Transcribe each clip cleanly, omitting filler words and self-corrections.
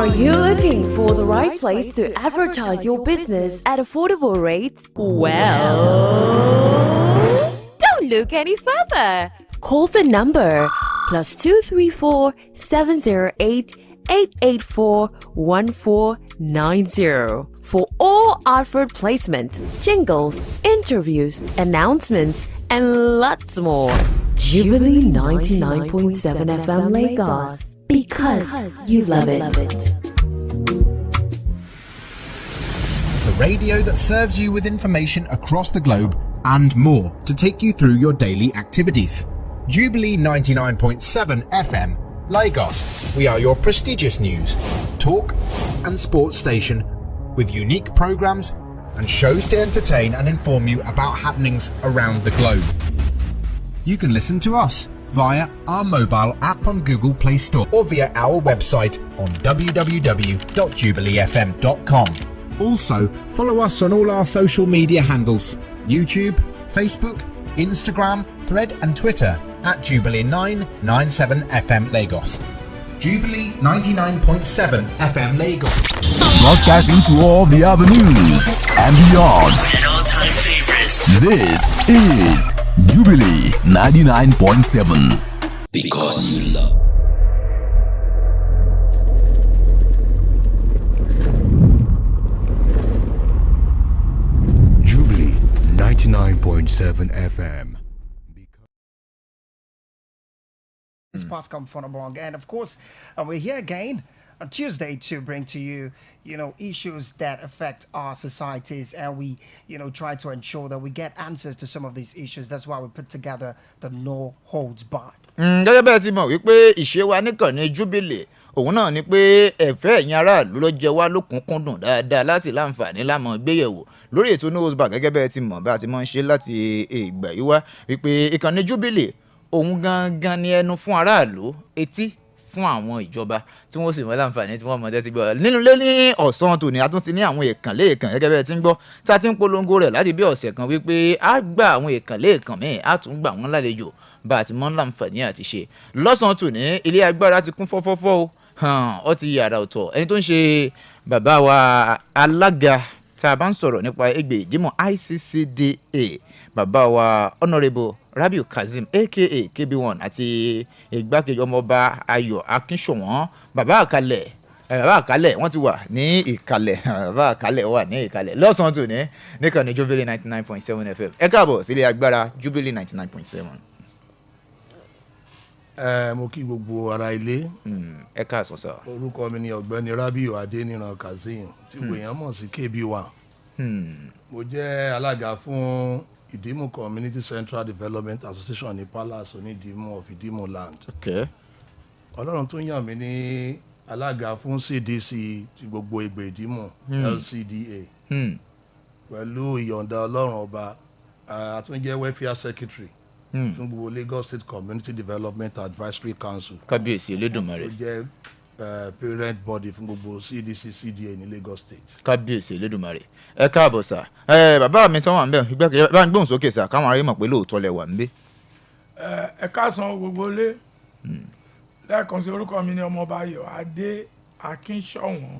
Are you looking for the right place to advertise your business at affordable rates? Well, don't look any further. Call the number +234 708 884 1490 for all advert placements, jingles, interviews, announcements, and lots more. Jubilee 99.7 FM Lagos, because you love it. The radio that serves you with information across the globe and more to take you through your daily activities. Jubilee 99.7 FM Lagos. We are your prestigious news, talk and sports station with unique programs and shows to entertain and inform you about happenings around the globe. You can listen to us via our mobile app on Google Play Store or via our website on www.jubileefm.com. Also, follow us on all our social media handles: YouTube, Facebook, Instagram, Thread and Twitter at Jubilee 997 FM Lagos. Jubilee 99.7 FM Lagos. Broadcasting to all the avenues and beyond. And all-time favorites. This is Jubilee 99.7. Because you love. Jubilee 99.7 FM. This past come from Abong, and of course, we're here again on Tuesday to bring to you, issues that affect our societies, and we, try to ensure that we get answers to some of these issues. That's why we put together the No Holds Barred. Gẹ́gẹ́ bẹ́ẹ̀ ti mọ̀ wípé ìṣe wa níkànnì Jubilee òun náà ni pé ẹ̀fẹ́ ẹ̀yin aráàlú ló jẹ wá lókùnkúndùn dáadáa láti láǹfààní lámọ̀ gbéyẹ̀wò lórí ètò No Holds Barred. Gẹ́gẹ́ bẹ́ẹ̀ ti mọ̀ bá a ti mọ̀ ń ṣe láti ìgbà yìí wá wípé ìkànnì Jubilee òun gangan ni ẹnu fún aráàlú, etí fún àwọn ìjọba tí wọ́n sì mọ̀ láǹfààní tí wọ́n mọ̀ tẹ́tí gbọ́. Nínú ilé ní ọ̀sán tòní a tún ti ní àwọn èèkànlé èèkàn gẹ́gẹ́ bẹ́ẹ̀ ti ń gbọ́ tá a ti ń polongo rẹ̀ láti bí ọ̀sẹ̀ kan wípé a gba àwọn èèkànlé èèkàn míì a tún gbà wọ́n lálejò bá a ti mọ̀ láǹfààní àti ṣe. Lọ́sàn tòní ilé agbára ti kún fọ́fọ́fọ́ o, ó ti yàrá ọ̀tọ̀. Ẹni tó ń ṣe bàbá wa alága tá a bá ń sọ̀rọ̀ nípa EGBE-IDIMU ICCDA, bàbá wa Honourable Rabiu Kazeem aka KB1 àti igbákejì ọmọọba Ayọ̀ Akínṣọ̀wọ́n, bàbá àkàlẹ̀ wọ́n ti wà ní ìkàlẹ̀, bàbá àkàlẹ̀ wà ní ìkàlẹ̀ lọ́sàn-án tòní níkànnì Jubilee 99.7 FM. Ẹ káàbọ̀ sílé agbára Jubilee 99.7. Mo kí gbogbo ara ilé. Ẹ káàsán sà. Orúkọ mi ni Ọ̀gbẹ́ni Rabiu Adéníran Kazeem tí èèyàn mọ̀ sí KB1. Mo jẹ́ alága fún IDIMU Community Central Development Association ní Palace Onídìímù of IDIMULAND. Ọlọ́run tún yàn mí ní alága fún CDC ti gbogbo EGBE-IDIMU LCDA. Pẹ̀lú ìyọ̀ǹda Ọlọ́run ọba, a tún jẹ́ welfare secretary fún gbogbo Lagos State Community Development Advisory Council. Kábíyèsí Elédùmarè. Ó jẹ́ parent body fún gbogbo CDC CDA ní Lagos State. Kábíyèsí Elédùmarè. Ẹ káàbọ̀ sà. Bàbá mi tán wà ń bẹ̀ ìgbàkejì bá ń gbóhùn sókè sà káwọn aráyé mọ̀ pé lóòótọ́ lẹ wà ń bẹ̀. Ẹ káàsán gbogbo lé. Lẹ́ẹ̀kan sí orúkọ mi ni ọmọọba Ayọ̀ Adé Akínṣọ̀wọ́n.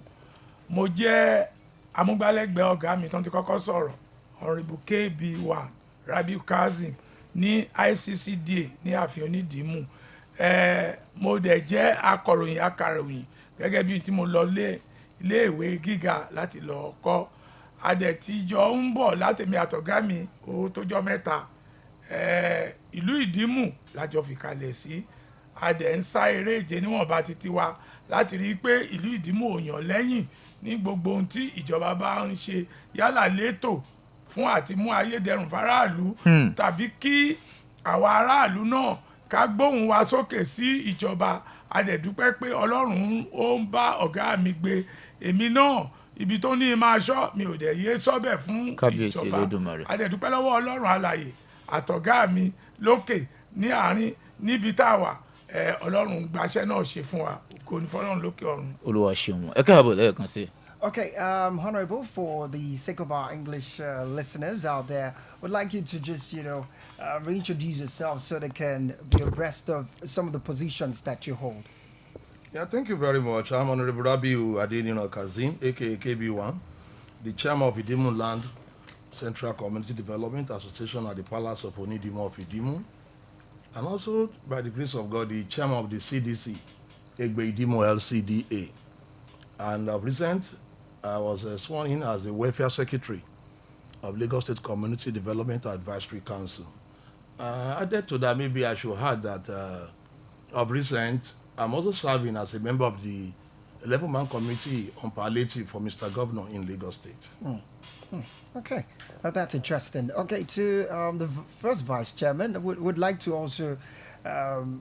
Mo jẹ́ amúgbálẹ́gbẹ̀ẹ́ ọ̀gá mi tán ti kọ́kọ́ sọ̀rọ̀, Honourable KB1 Rabiu Kazeem ní ICCDA ní ààfin Onídìímù. Mo dẹ̀ jẹ́ akọ̀ròyìn gẹ́gẹ́ bí tí mo lọ iléèwé gíga láti lọ kọ́. Adẹ̀tíjọ́ ń bọ̀ látẹ̀mí àtọ̀gá mi ó tójọ́ mẹ́ta. Ìlú Ìdímù lájọ fìkàlẹ̀ sí. Adẹ̀ ń sá eré ìje níwọ̀nba títí wa láti rí i pé ìlú Ìdímù ò yàn lẹ́yìn ní gbogbo ohun tí ìjọba bá ń ṣe, yálà létò fún àti mú ayédẹrùn fáráàlú tàbí kí àwa aráàlú náà ká gbóhùn wa sókè sí ìjọba. Adẹ̀dúpẹ́ pé Ọlọ́run ó ń bá ọ̀gá mi gbé. Èmi náà ibi tó ní máa ṣọ́ mi ò dẹ̀ yé sọ́bẹ̀ fún ìjọba. Adẹ̀dúpẹ́ lọ́wọ́ Ọlọ́run alààyè àtọ̀gá mi lókè ní àárín níbi tá a wà. Ọlọ́run gbaṣẹ́ náà ṣe fún wa, kò ní fọ́lọ́run lókè ọ̀run. Olúwa ṣeun. Ẹ káàbọ̀ lẹ́ẹ̀kan sí. Okay, Honourable, for the sake of our English listeners out there, would like you to just, reintroduce yourself so they can be abreast of some of the positions that you hold. Yeah, thank you very much. I'm Honorable Rabiu Adeniro Kazim, aka KB1, the chairman of IDIMULAND Central Community Development Association at the Palace of IDIMU of IDIMU, and also, by the grace of God, the chairman of the CDC, EGBE-IDIMU LCDA. And of recent, I was sworn in as the Welfare Secretary of Lagos State Community Development Advisory Council. Added to that, maybe I should add that of recent, I'm also serving as a member of the 11-man committee on palliative for Mr. Governor in Lagos State. Okay, that's interesting. Okay, to the first vice chairman, would like to also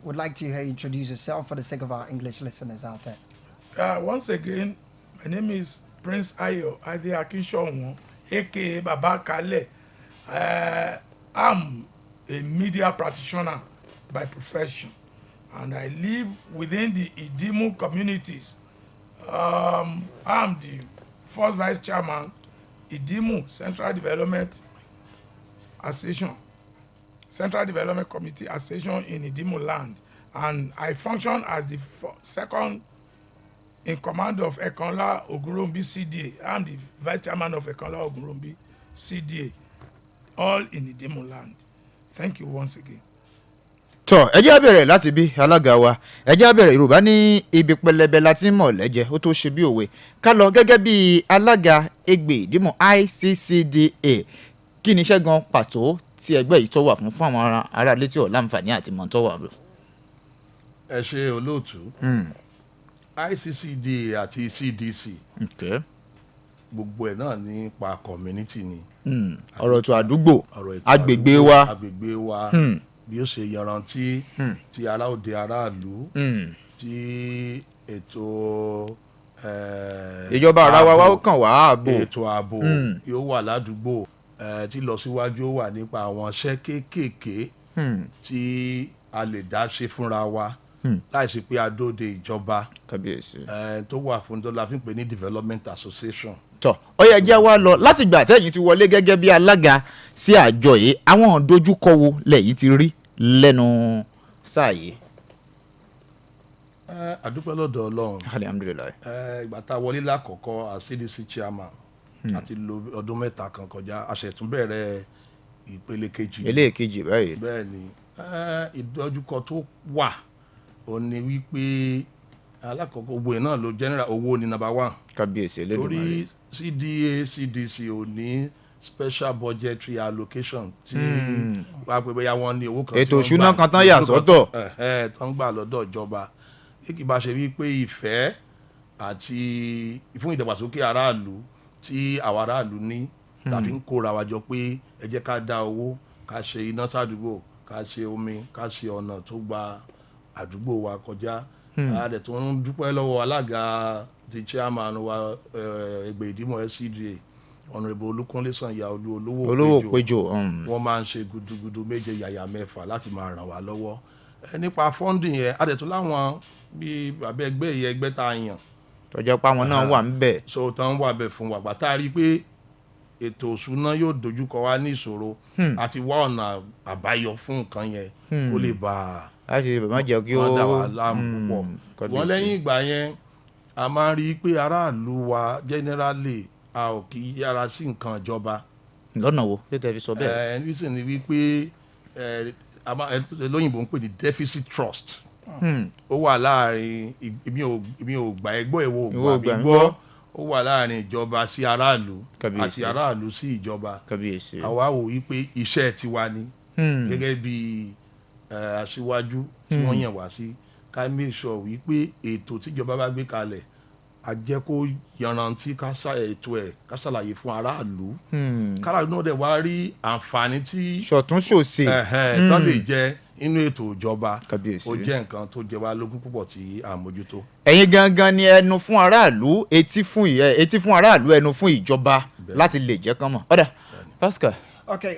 would like to hear you introduce yourself for the sake of our English listeners out there. Once again, my name is Prince Ayo Ade Akinshonwo, aka Baba Kale. I'm a media practitioner by profession, and I live within the IDIMU communities. I'm the first vice chairman, IDIMU Central Development Association, Central Development Committee Association in IDIMULAND, and I function as the second in command of Ekanla Ogurombi CDA. I'm the vice chairman of Ekanla Ogurombi CDA, all in IDIMULAND. Thank you once again. tọ ẹ jẹ́ bẹ̀rẹ̀ láti bí alága wa ẹ jẹ́ bẹ̀rẹ̀ Yorùbá ní ibi pẹlẹbẹ láti mọ̀ lẹ́jẹ̀ ó tó ṣe bí òwe ká lọ gẹ́gẹ́ bí alága EGBE-IDIMU ICCDA kí ni iṣẹ́ gan pàtó tí ẹgbẹ́ yìí tó wà fún àwọn ará létí ọ̀ láǹfààní àti mọ̀ tó wà bro. Ẹ ṣé olóòtú. ICCDA àti CDC. Gbogbo ẹ̀ náà nípa community ni. Ọ̀rọ̀ tó àdúgbò agbègbè wa. Bí ó ṣe yanrantí ti ará òde aráàlú tí ètò ìjọba ara wa ó kàn wá ààbò ètò ààbò yóò wà ládùúgbò tí lọ síwájú ó wà nípa àwọn iṣẹ́ kéékèèké tí a lè dá ṣe fúnra wa láìsí pé a dóde ìjọba tó wà fún dọ́là fi ń pè ní development association. tọ ó yẹ jẹ́ wá lọ láti gbà tẹ́yìn ti wọlé gẹ́gẹ́ bí alága sí àjọ yìí àwọn dojúkọ wo lẹ́yìn ti rí lẹ́nu sáà yìí. àdúpẹ́ lọ́dọ̀ Ọlọ́run. Alhamdulillah. Ìgbà tá a wọlé lákọ̀ọ́kọ́ as CDC chairman àti lo ọdún mẹ́ta kan kọjá a ṣẹ̀ tún bẹ̀rẹ̀ ìpele kejì. Ẹlẹ́ẹ̀kejì báyìí. bẹ́ẹ̀ ni ìdojúkọ tó wà ó ní wípé alákọ̀ọ́kọ́ gbogbo ẹ̀ náà ló general owó ni number one. kábíyèsí Elédùmarè. torí CDA CDC ò ní special budgetary allocation tí wàá pè bóyá wọ́n ní owó kan ètò ìṣúná kan tán yà sọ́tọ̀ tán gbà lọ́dọ̀ ìjọba kí bá ṣe wípé ìfẹ́ àti fún ìdàgbàsókè aráàlú tí àwọn aráàlú ní tàbí ń kóra wa jọ pé ẹ jẹ́ ká dá owó ká ṣe iná sádùúgbò ká ṣe omi ká ṣe ọ̀nà tó gba àdúgbò wa kọjá. Àdẹ̀ tó ń dúpẹ́ lọ́wọ́ alága ti chairman wa EGBE-IDIMU LCDA Honorable Olúkúnlé Sànyà olówó péjọ wọ́n máa ń ṣe gudugudu méje yàyà mẹ́fà láti máa ràn wá lọ́wọ́ nípa funding yẹn àdẹ̀ tó láwọn bíi bàbá ẹgbẹ́ yẹn ẹgbẹ́ tá a yàn. tọ́jọ́ pa àwọn náà wà ń bẹ̀. so tán wà bẹ̀ fún wa gbàtà rí i pé ètò òṣùná yóò dojúkọ wa ní ìṣòro àti wá ọ̀nà àbáyọ fún nǹkan yẹn kó lè bá a láti má jẹ́ kí ó dá wa láàmú púpọ̀. wọ́n lẹ́yìn ìgbà yẹn a máa rí i pé aráàlú wa generally a ò kì í yára sí nǹkan ìjọba. lọ́nà wo ṣé tẹ́ fi sọ bẹ́ẹ̀. ẹni sì ni wípé lóyìnbó ń pè ní deficit trust. ó wà láàrin èmi ò gbà ẹgbọ́ ìwọ ò gbà mí gbọ́ ó wà láàrin ìjọba sí aráàlú àti aráàlú sí ìjọba. àwa wò wípé iṣẹ́ tiwa ni gẹ́gẹ́ bí aṣíwájú tí wọ́n yàn wá sí ká make sure wípé ètò tíjọba bá gbé kalẹ̀ a jẹ́ kó yanrantí ká ètò ẹ̀ ká ṣàlàyé fún aráàlú káràlú náà dẹ̀ wá rí àǹfààní tí ṣọ̀túnṣòsì tán lè jẹ inú ètò ìjọba ó jẹ́ nǹkan tó jẹ wá lógún púpọ̀ tí a mójútó. ẹ̀yin gangan ni ẹnu fún aráàlú etí fún aráàlú ẹnu fún ìjọba láti lè jẹ́ kán mọ̀. ọ̀dà Pascal Okay,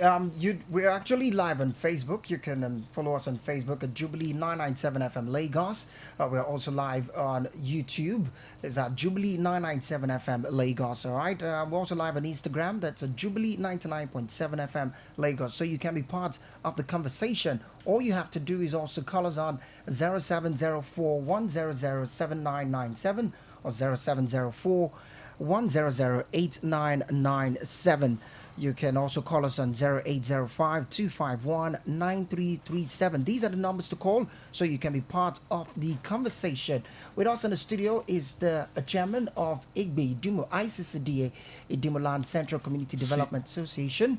we're actually live on Facebook. You can follow us on Facebook at Jubilee 997 FM Lagos. We're also live on YouTube. It's at Jubilee 997 FM Lagos. All right. We're also live on Instagram. That's at Jubilee 99.7 FM Lagos. So you can be part of the conversation. All you have to do is also call us on 0704 100 7997 or 0704 100 8997. You can also call us on 0805 251 9337. These are the numbers to call so you can be part of the conversation. With us in the studio is the chairman of EGBE-IDIMU, ICCDA, IDIMULAND Central Community Development Association,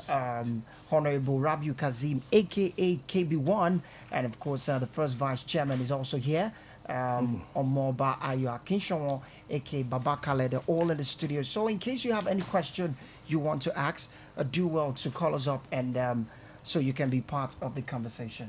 Honorable Rabiu Kazim, aka KB1, and of course the first vice chairman is also here. Omoba Ayo Akinshonwo, aka Baba Kale, they're all in the studio. So in case you have any question you want to ask, do well to call us up and so you can be part of the conversation.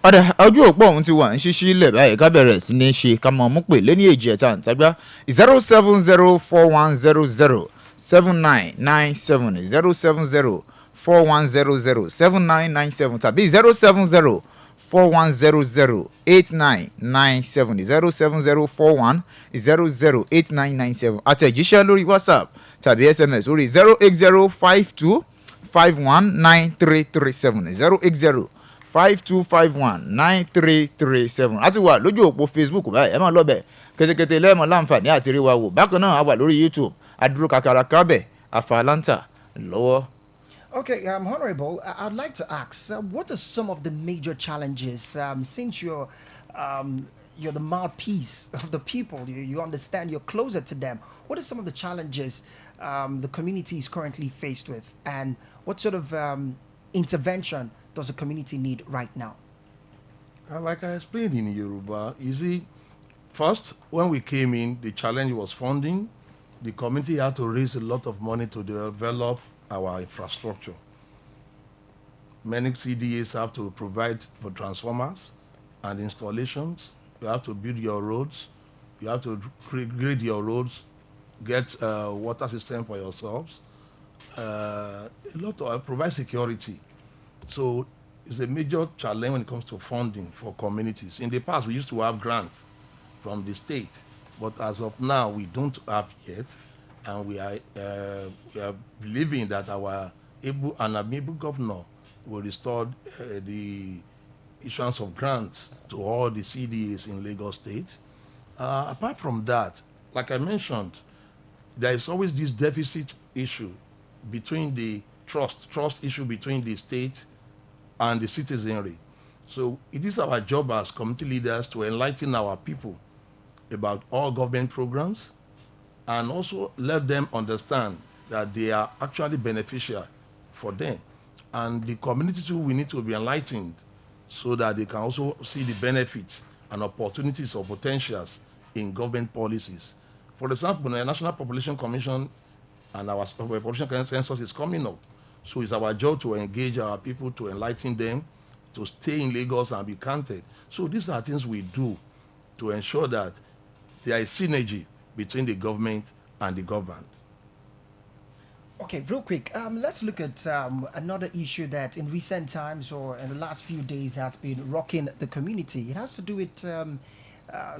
ọ̀dà ojú òpó ọ̀hún ti wà ń ṣíṣí ilẹ̀ báyìí ká bẹ̀rẹ̀ sí ní ṣe ká mọ̀ mú pé lé ní èjì ẹ̀ta àtàgbà 07041007997 07041007997 tàbí 07041008997 07041008997 àtẹ̀jíṣẹ́ lórí WhatsApp tàbí SMS lórí 08052519337 08052519337 àti wà lójú òpó Facebook báyìí ẹ máa lọ bẹ̀ kẹ́tẹ́kẹ́tẹ́ lẹ́ẹ̀mọ́ láǹfààní àti rí wa wò bákan náà a wà lórí YouTube àdúró kàkàràkà bẹ̀ àfàlántà lọ́wọ́. Okay, Honorable, I'd like to ask, what are some of the major challenges since you're the mouthpiece of the people, you understand, you're closer to them. What are some of the challenges the community is currently faced with, and what sort of intervention does the community need right now? Like I explained in Yoruba, you see, first, when we came in, the challenge was funding. The community had to raise a lot of money to develop our infrastructure. Many CDAs have to provide for transformers and installations. You have to build your roads. You have to grade your roads, get water system for yourselves. A lot of provide security. So it's a major challenge when it comes to funding for communities. In the past, we used to have grants from the state, but as of now, we don't have yet. And we are believing that our able governor will restore the issuance of grants to all the CDAs in Lagos State. Apart from that, like I mentioned, there is always this deficit issue between the trust issue between the state and the citizenry. So it is our job as community leaders to enlighten our people about all government programs, and also let them understand that they are actually beneficial for them. And the community too, we need to be enlightened so that they can also see the benefits and opportunities or potentials in government policies. For example, the National Population Commission and our population census is coming up. So it's our job to engage our people, to enlighten them, to stay in Lagos and be counted. So these are things we do to ensure that there is synergy between the government and the governed. Okay, real quick, let's look at another issue that in recent times or in the last few days has been rocking the community. It has to do with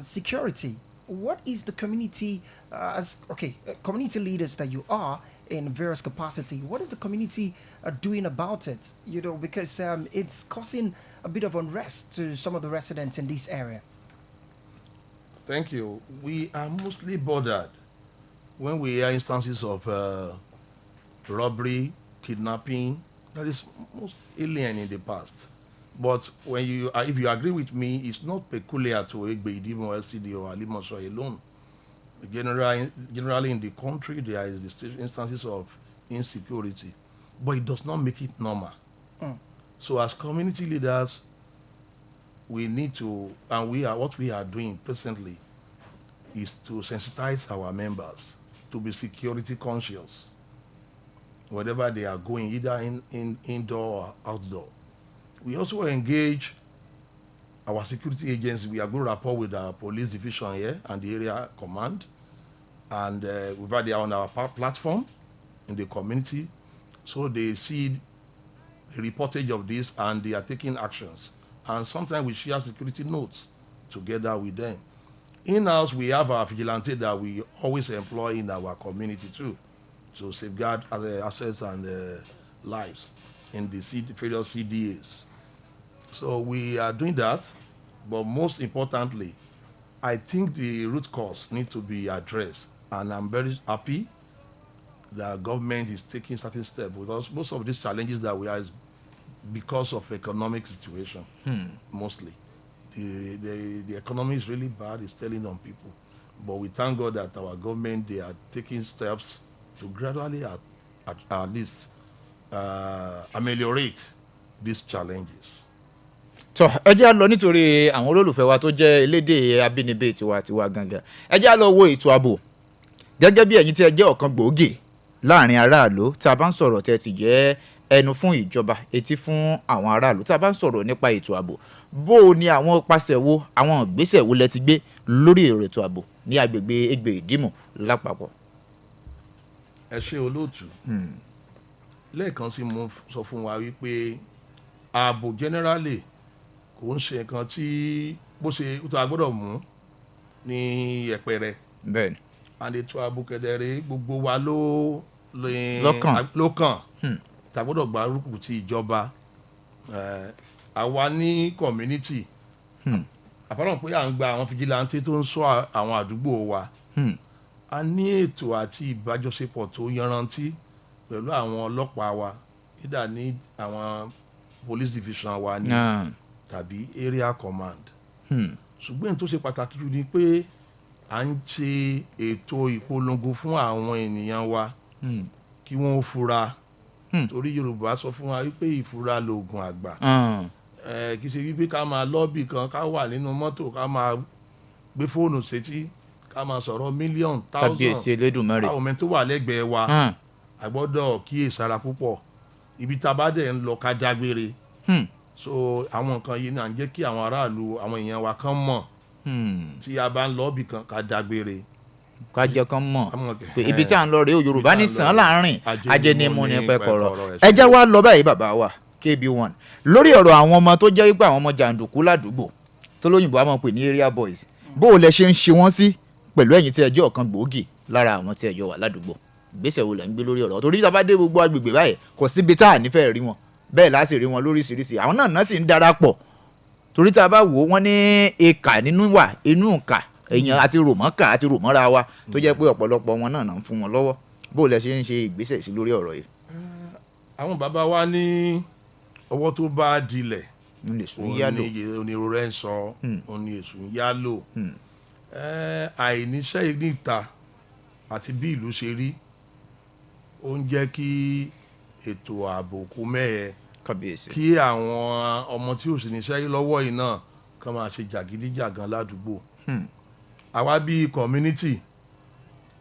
security. What is the community, community leaders that you are in various capacity, what is the community doing about it? You know, because it's causing a bit of unrest to some of the residents in this area. Thank you. We are mostly bothered when we hear instances of robbery, kidnapping. That is most alien in the past. But when if you agree with me, it's not peculiar to EGBE-IDIMU, LCDA, or Alimosho alone. Generally in the country, there is instances of insecurity, but it does not make it normal. So as community leaders, we need to, and what we are doing presently is to sensitize our members to be security conscious, wherever they are going, either in indoor or outdoor. We also engage our security agents. We are good rapport with our police division here and the area command, and we've had on our platform in the community, So they see the reportage of this and they are taking actions. And sometimes we share security notes together with them. In-house, we have our vigilante that we always employ in our community too, to safeguard assets and lives in the various CDAs. So we are doing that, but most importantly, I think the root cause needs to be addressed, and I'm very happy that government is taking certain steps, because most of these challenges that we have is because of economic situation, mostly. The economy is really bad, it's telling on people. But we thank God that our government, they are taking steps to gradually at least ameliorate these challenges. tọ ẹ jẹ́ á lọ nítorí àwọn olólùfẹ́ wa tó jẹ́ elédè abínibí tiwa gangan ẹ jẹ́ á lọ wo ètò ààbò gẹ́gẹ́ bí ẹ̀yin tí ẹ jẹ́ ọ̀kan gbòógì láàrin aráàlú tá a bá ń sọ̀rọ̀ tẹ́ ti jẹ́ ẹnu fún ìjọba etí fún àwọn aráàlú tá a bá ń sọ̀rọ̀ nípa ètò ààbò bó o ní àwọn pàṣẹ wo àwọn ìgbésẹ̀ wo lẹ ti gbé lórí ètò ààbò ní agbègbè EGBE-IDIMU lápapọ̀. ẹ ṣe olóòtú lẹ́ẹ̀kan sí mo sọ fún wa wípé ààbò generally kò ń ṣe nǹkan tí bó ṣe tó a gbọ́dọ̀ mú ní ẹ̀pẹ̀rẹ̀. bẹ́ẹ̀ni. and ètò ààbò kedere gbogbo wa lọ́kàn tá a gbọ́dọ̀ gbárùkù ti ìjọba àwa ní community àpárọ̀ pé à ń gba àwọn fìjìláńtì tó ń ṣọ́ àwọn àdúgbò wa a ní ètò àti ìbájọṣepọ̀ tó yanrantí pẹ̀lú àwọn ọlọ́pàá wa nígbà ní àwọn police division wa ní tàbí area command ṣùgbọ́n tó ṣe pàtàkì jù ni pé à ń ṣe ètò ìpolongo fún àwọn ènìyàn wa kí wọ́n fura torí Yorùbá sọ fún wa wípé ìfura lòògùn àgbà kì í ṣe wípé ká máa lọ́ọ̀bì kan ká wà nínú mọ́tò ká máa gbé fóònù sétí ká máa sọ̀rọ̀ mílíọ̀nù táwùsàn àwọn ọmọ tó wà lẹ́gbẹ̀ẹ́ wa a gbọ́dọ̀ kíyèsára púpọ̀ ibi tá a bá dẹ̀ ń lọ ká dágbére so àwọn nǹkan yìí náà ń jẹ́ kí àwọn aráàlú àwọn èèyàn wa kan mọ̀ tí a bá ń lọ ibì kan ká dágbére. ká jẹ́ kán mọ̀ pé ibi tí à ń lọ rèé Yorùbá ní sàn láàrin ajẹnimu ní pẹ́kọ̀rọ̀ ẹ jẹ́ wá lọ báyìí bàbá wa KB1 lórí ọ̀rọ̀ àwọn ọmọ tó jẹ́ wípé àwọn ọmọ jàǹdùkú ládùúgbò tó lóyìnbó a máa pè ní area boys bó o lẹ ṣe ń ṣe wọ́n sí pẹ̀lú ẹ̀yin tí ẹ jẹ́ ọ̀kan gbòógì lára àwọn tí ẹ jọ wà ládùúgbò ìgbésẹ̀ wo lẹ ń gbé lórí ọ̀rọ̀ torí tá a bá dé gbogbo agbègbè báyìí kò síbi tá à nífẹ̀ẹ́ rí wọn bẹ́ẹ̀ láti rí wọn lóríṣiríṣi àwọn náà sì ń darapọ̀ torí tá a bá wò ó wọ́n ní ìkà nínú wà inú ìkà èèyàn àti ròmọ́kà àti ròmọ́ra wa tó jẹ́ pé ọ̀pọ̀lọpọ̀ wọn náà ń fún wọn lọ́wọ́ bó lẹ ṣe ń ṣe ìgbésẹ̀ sí lórí ọ̀rọ̀ yìí. àwọn bàbá wa ní ọwọ́ tó bá dilẹ̀ onírò rẹ̀ ń sọ oní èṣù ń yálò àìníṣẹ́ níta àti bí ìlú ṣe rí ó ń jẹ́ kí ètò ààbò kó mẹ́ẹ̀ kí àwọn ọmọ tí ò sì níṣẹ́ lọ́wọ́ yìí náà kàn máa ṣe jàgídíjàgan ládùúgbò àwa bíi community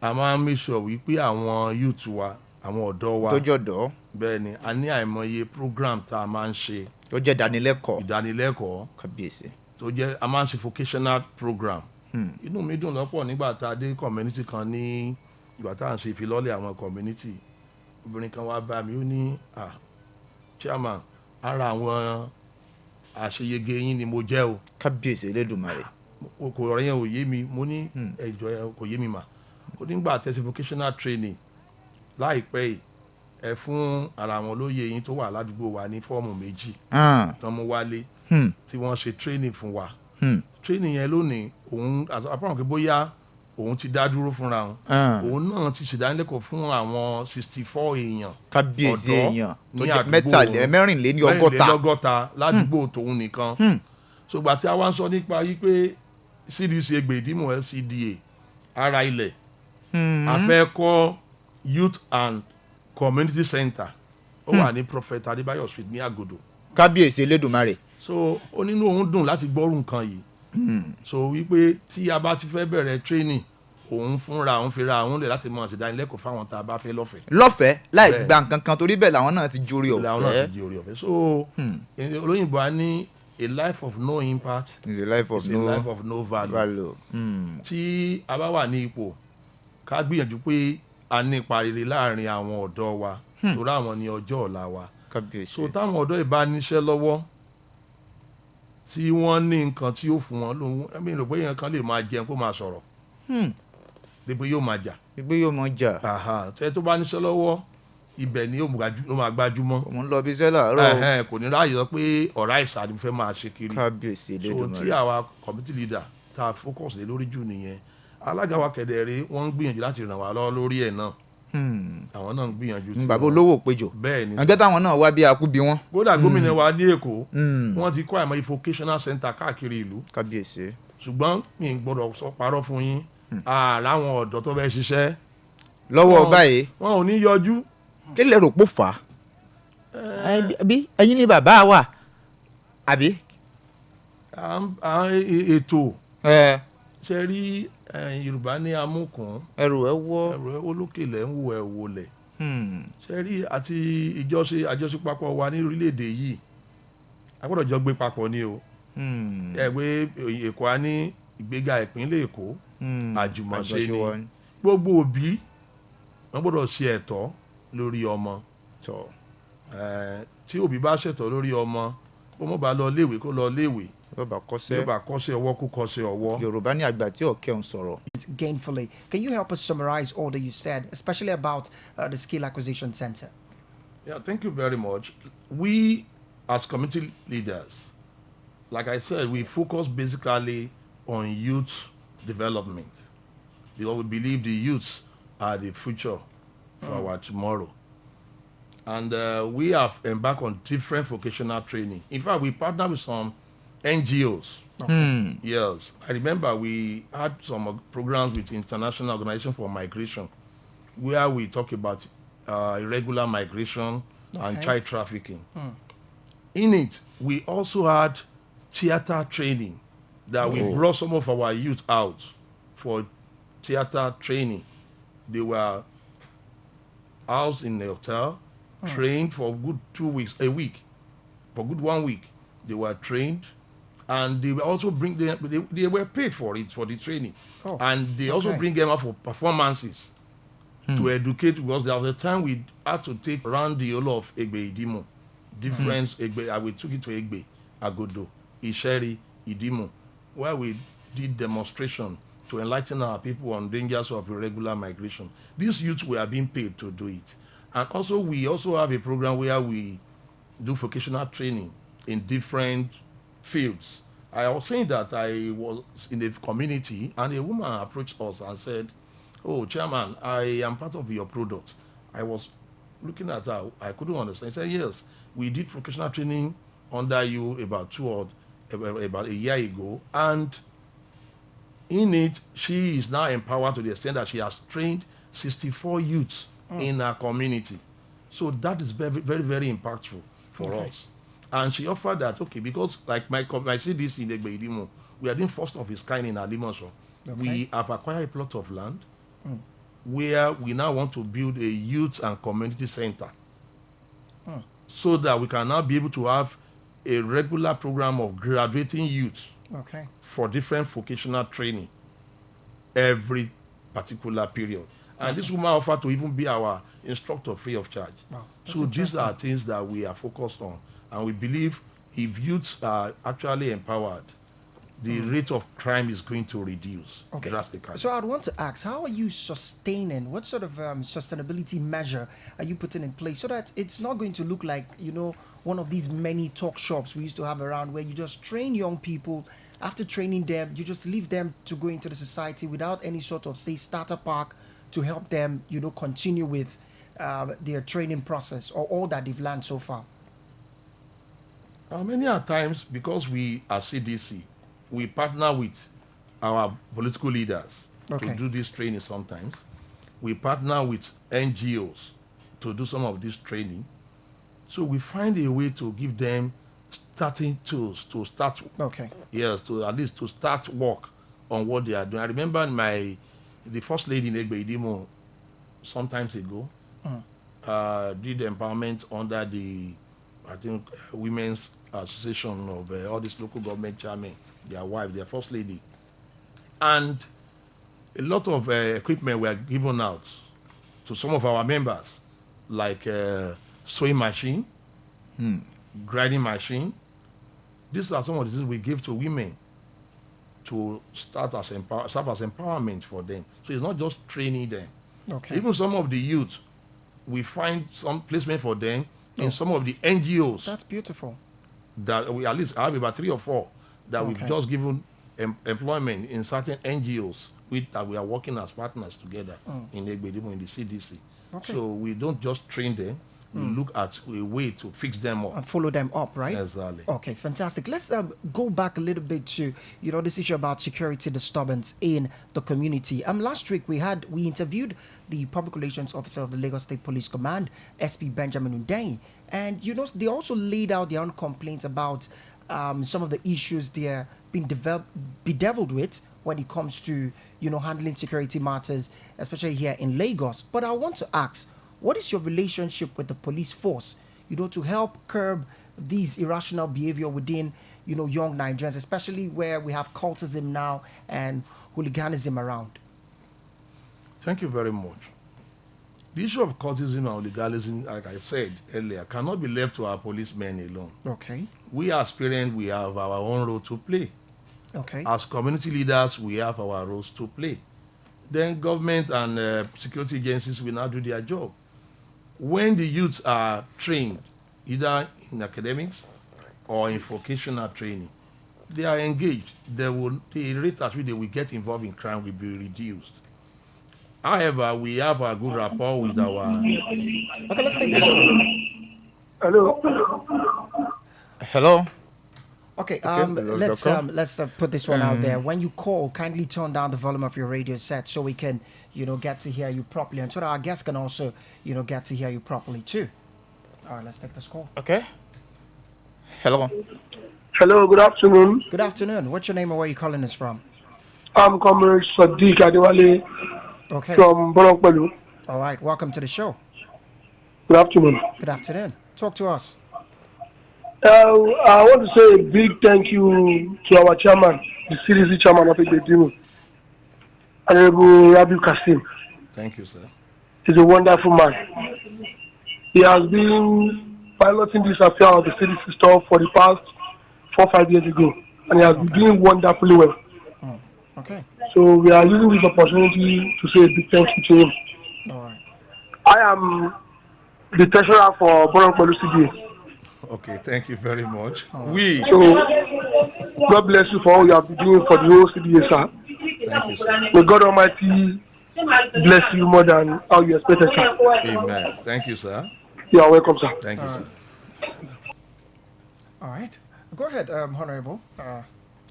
a máa ń make sure wípé àwọn youth wa àwọn ọ̀dọ́ wa tó jọ̀dọ́ bẹ́ẹ̀ ni a ní àìmọye program tá a máa ń ṣe tó jẹ́ ìdánilẹ́kọ̀ọ́ kábíyèsí tó jẹ́ a máa ń ṣe vocational program inú mi dùn lọ́pọ̀ nígbà tá a dé community kan ní ìgbà tá à ń ṣe ìfilọ́lẹ̀ àwọn community obìnrin kan wá bá mi ó ní chairman ara àwọn àṣeyege yín ni mo jẹ́ o. kábíyèsí Elédùmarè. kò rọ̀ yẹn ò yé mi mo ní ẹ̀jọ̀ yẹn kò yé mi mà ó nígbà tẹ̀sí vocational training láìpẹ́ yìí ẹ fún ara àwọn olóyè yín tó wà ládùúgbò wa ní fọ́ọ̀mù 2 tán mú wálé tí wọ́n ṣe training fún wa training yẹn lónìí òun àpáràn pé bóyá òun ti dá dúró fúnra òun náà ti ṣèdánilẹ́kọ̀ọ́ fún àwọn 64 èèyàn kábíyèsí èèyàn ní àdúgbò mẹ́rìnlélọ́gọ́ta ládùúgbò tòun nìkan ṣùgbọ́n tí a wá ń sọ nípa yí pé CDC EGBE-IDIMU LCDA ara ilẹ̀ a fẹ́ kọ́ youth and community center ó wà ní Prophet Adébáyọ̀ street ní Àgòdò. kábíyèsí Elédùmarè. so ó nínú òun dùn láti gbọ́rù nǹkan yìí so wípé tí a bá ti fẹ́ bẹ̀rẹ̀ training òun fúnra òun fira òun lè láti mọ̀ ṣèdánilẹ́kọ̀ọ́ fáwọn tá a bá fẹ́ lọ́fẹ̀ẹ́ láì gba nǹkan kan torí bẹ́ẹ̀ làwọn náà ti jórí ọ̀fẹ́. so olóyìnbó a ní a life of no impact is a life of no value. tí a bá wà ní ipò ká gbìyànjú pé a ní ipa rere láàrin àwọn ọ̀dọ́ wa torí àwọn ní ọjọ́ ọ̀la wa. kábíyèsí. So táwọn ọ̀dọ́ ìbá níṣẹ́ lọ́wọ́ tí wọ́n ní nǹkan tí ó fún wọn lóhun ẹ̀mí rò pé èèyàn kan lè máa jẹun kó máa sọ̀rọ̀ dípò yóò máa jà. gbígbé yóò mọ jà. Ṣé tó bá níṣẹ́ lọ́wọ́ ibẹ̀ ni yóò máa gbájúmọ́. òun lọ bí iṣẹ́ làárọ̀. Kò ní ráàyè sọ pé ọ̀rá ìsàlẹ̀ fẹ́ máa ṣe kiri. kábíyèsí So Elédùmarè. tí àwa committee leader tá a focus lé lórí jù nìyẹn. Alága wa kẹ̀dẹ̀rẹ́ wọ́n ń gbìyànjú láti ràn wá lọ́wọ́ lórí ẹ̀ náà. Àwọn náà ń gbìyànjú. bàbá olówó péjọ. bẹ́ẹ̀ ni. ọjọ́ táwọn náà wá bí akú bí wọ́n. kódà gómìnà wa ní Èkó wọ́n ti kọ́ àìmọ̀ vocational center káàkiri ìlú. kábíyèsí. ṣùgbọ́n mi ń gbọ́dọ̀ sọ parọ́ fún yín láwọn ọ̀dọ́ tó fẹ́ ṣiṣẹ́. lọ́wọ́ báyìí. wọn ò ní yọjú. kí lè rò pò fà á. àbí ẹ̀yin ni bàbá wa àbí. ètò ṣe rí Yorùbá ní amúkùn. ẹrù ẹ wọ. ẹrù ẹ olókèlè ń wo ẹ wọlẹ̀. ṣe rí àti àjọṣepapọ̀ wa ní orílẹ̀-èdè yìí a gbọ́dọ̀ jọ gbé papọ̀ ni o. ẹgbẹ́ Èkó á ní ìgbéga ìpínlẹ̀ Èkó àjùmọ̀ṣe ni gbogbo òbí wọ́n gbọ́dọ̀ ṣe ẹ̀tọ́ lórí ọmọ. tí òbí bá ṣẹ̀tọ́ lórí ọmọ kó mọ̀ bá lọ léèwé kó lọ léèwé. yóò bá kọ́ṣẹ́ ọwọ́ kó kọ́ṣẹ́ ọwọ́. Yorùbá ní àgbà tí ọ̀kẹ́ ń sọ̀rọ̀. Gainfully, can you help us summarize all that you said, especially about the Skill Acquisition Center? Yeah, thank you very much. We, as community leaders, like I said, we focus basically on youth development because we believe the youths are the future for our tomorrow. And we have embarked on different vocational training. In fact, we partner with some NGOs. Yes. I remember we had some programs with International Organization for Migration where we talk about irregular migration and child trafficking. In it, we also had theater training that we brought some of our youth out for theater training. They were housed in a hotel, trained for good 2 weeks, a week, for good 1 week. They were trained, and they also bring them. They were paid for it for the training, and they also bring them out for performances to educate. Because there was a time we had to take around the whole of EGBE-IDIMU, different EGBE. We took it to EGBE, Agodo, Isheri, IDIMU, where we did demonstration to enlighten our people on dangers of irregular migration. These youths were being paid to do it. And also, we also have a program where we do vocational training in different fields. I was saying that I was in a community and a woman approached us and said, "Oh, Chairman, I am part of your product." I was looking at her, I couldn't understand. She said, "Yes, we did vocational training under you about a year ago, and in it, she is now empowered to the extent that she has trained 64 youths in her community." So that is very, very, very impactful for us. And she offered that, because like I see this in EGBE-IDIMU, we are doing first of its kind in Alimaso. We have acquired a plot of land where we now want to build a youth and community center so that we can now be able to have a regular program of graduating youth for different vocational training every particular period. And this woman offered to even be our instructor free of charge. So these are things that we are focused on. And we believe if youths are actually empowered, the rate of crime is going to reduce drastically. So I'd want to ask, how are you sustaining, what sort of sustainability measure are you putting in place so that it's not going to look like, one of these many talk shops we used to have around where you just train young people, after training them, you just leave them to go into the society without any sort of, say, starter pack to help them, continue with their training process or all that they've learned so far? Many a times, because we are CDC, we partner with our political leaders to do this training sometimes. We partner with NGOs to do some of this training. So we find a way to give them starting tools to start. Yes, to at least to start work on what they are doing. I remember the first lady in EGBE-IDIMU sometimes ago did empowerment under the, I think, Women's Association of all these local government chairmen, their wife, their first lady. And a lot of equipment were given out to some of our members like sewing machine, grinding machine. These are some of the things we give to women to serve as empowerment for them. So it's not just training them. Okay. Even some of the youth, we find some placement for them in some of the NGOs. That's beautiful. That we at least have about 3 or 4 that we've Okay. just given employment in certain NGOs that we are working as partners together in EGBE-IDIMU, in the CDC. Okay. So we don't just train them, we look at a way to fix them up. And follow them up, right? Exactly. Okay, fantastic. Let's go back a little bit to this issue about security disturbance in the community. Last week we interviewed the public relations officer of the Lagos State Police Command, SP Benjamin Hundeyin, and they also laid out their own complaints about some of the issues they're being bedeviled with when it comes to handling security matters, especially here in Lagos. But I want to ask, what is your relationship with the police force, to help curb these irrational behavior within, young Nigerians, especially where we have cultism now and hooliganism around? Thank you very much. The issue of cultism and hooliganism, like I said earlier, cannot be left to our policemen alone. Okay. We as parents, we have our own role to play. Okay. As community leaders, we have our roles to play. Then government and security agencies will now do their job. When the youths are trained, either in academics or in vocational training, they are engaged. The rate at which they will get involved in crime will be reduced. However, we have a good rapport with our... Okay, let's take this one. Hello. Okay, let's put this one out there. When you call, kindly turn down the volume of your radio set so we can, get to hear you properly, and so that our guests can also, get to hear you properly too. All right, let's take this call. Okay. Hello. Hello, good afternoon. Good afternoon. What's your name and where are you calling us from? I'm Comrade Sadiq Adewale from Borokpelu. All right, welcome to the show. Good afternoon. Good afternoon. Talk to us. I want to say a big thank you to our chairman, the CDC chairman of EGBE-IDIMU, Honorable Rabiu Kasim. Thank you, sir. He's a wonderful man. He has been piloting this affair of the CDC stuff for the past 4 or 5 years ago, and he has been doing wonderfully well. Okay. So we are using this opportunity to say a big thank you to him. All right. I am the treasurer for Borokpelu CDA. Okay, thank you very much. So, God bless you for all you have been doing for the whole CDA, sir. Thank you, sir. May God Almighty bless you more than how you expected, sir. Amen. Thank you, sir. You are welcome, sir. Thank you, sir. All right. Go ahead, Honorable.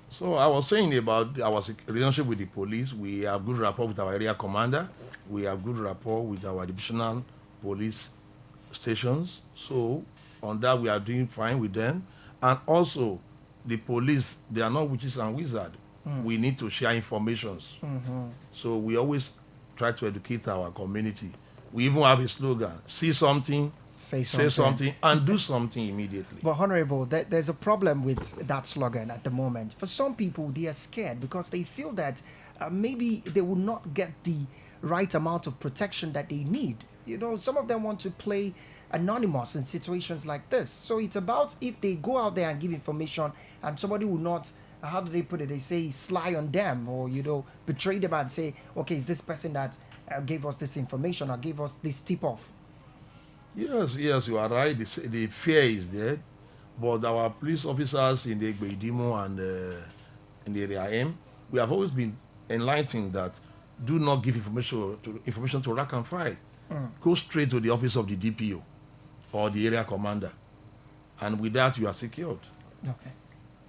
So I was saying about our relationship with the police. We have good rapport with our area commander. We have good rapport with our divisional police stations. So on that, we are doing fine with them. And also, the police, they are not witches and wizards. We need to share informations. So we always try to educate our community. We even have a slogan: see something, say something, and do something immediately. But Honorable, there's a problem with that slogan at the moment. For some people, they are scared because they feel that maybe they will not get the right amount of protection that they need. Some of them want to play anonymous in situations like this. So it's about if they go out there and give information and somebody will not, how do they put it? They say sly on them or, betray them and say, okay, is this person that gave us this information or gave us this tip-off? Yes, you are right. The fear is there. But our police officers in the EGBE-IDIMU and in the area M, we have always been enlightened that do not give information to rank and file. Go straight to the office of the DPO or the area commander, and with that you are secured. Okay.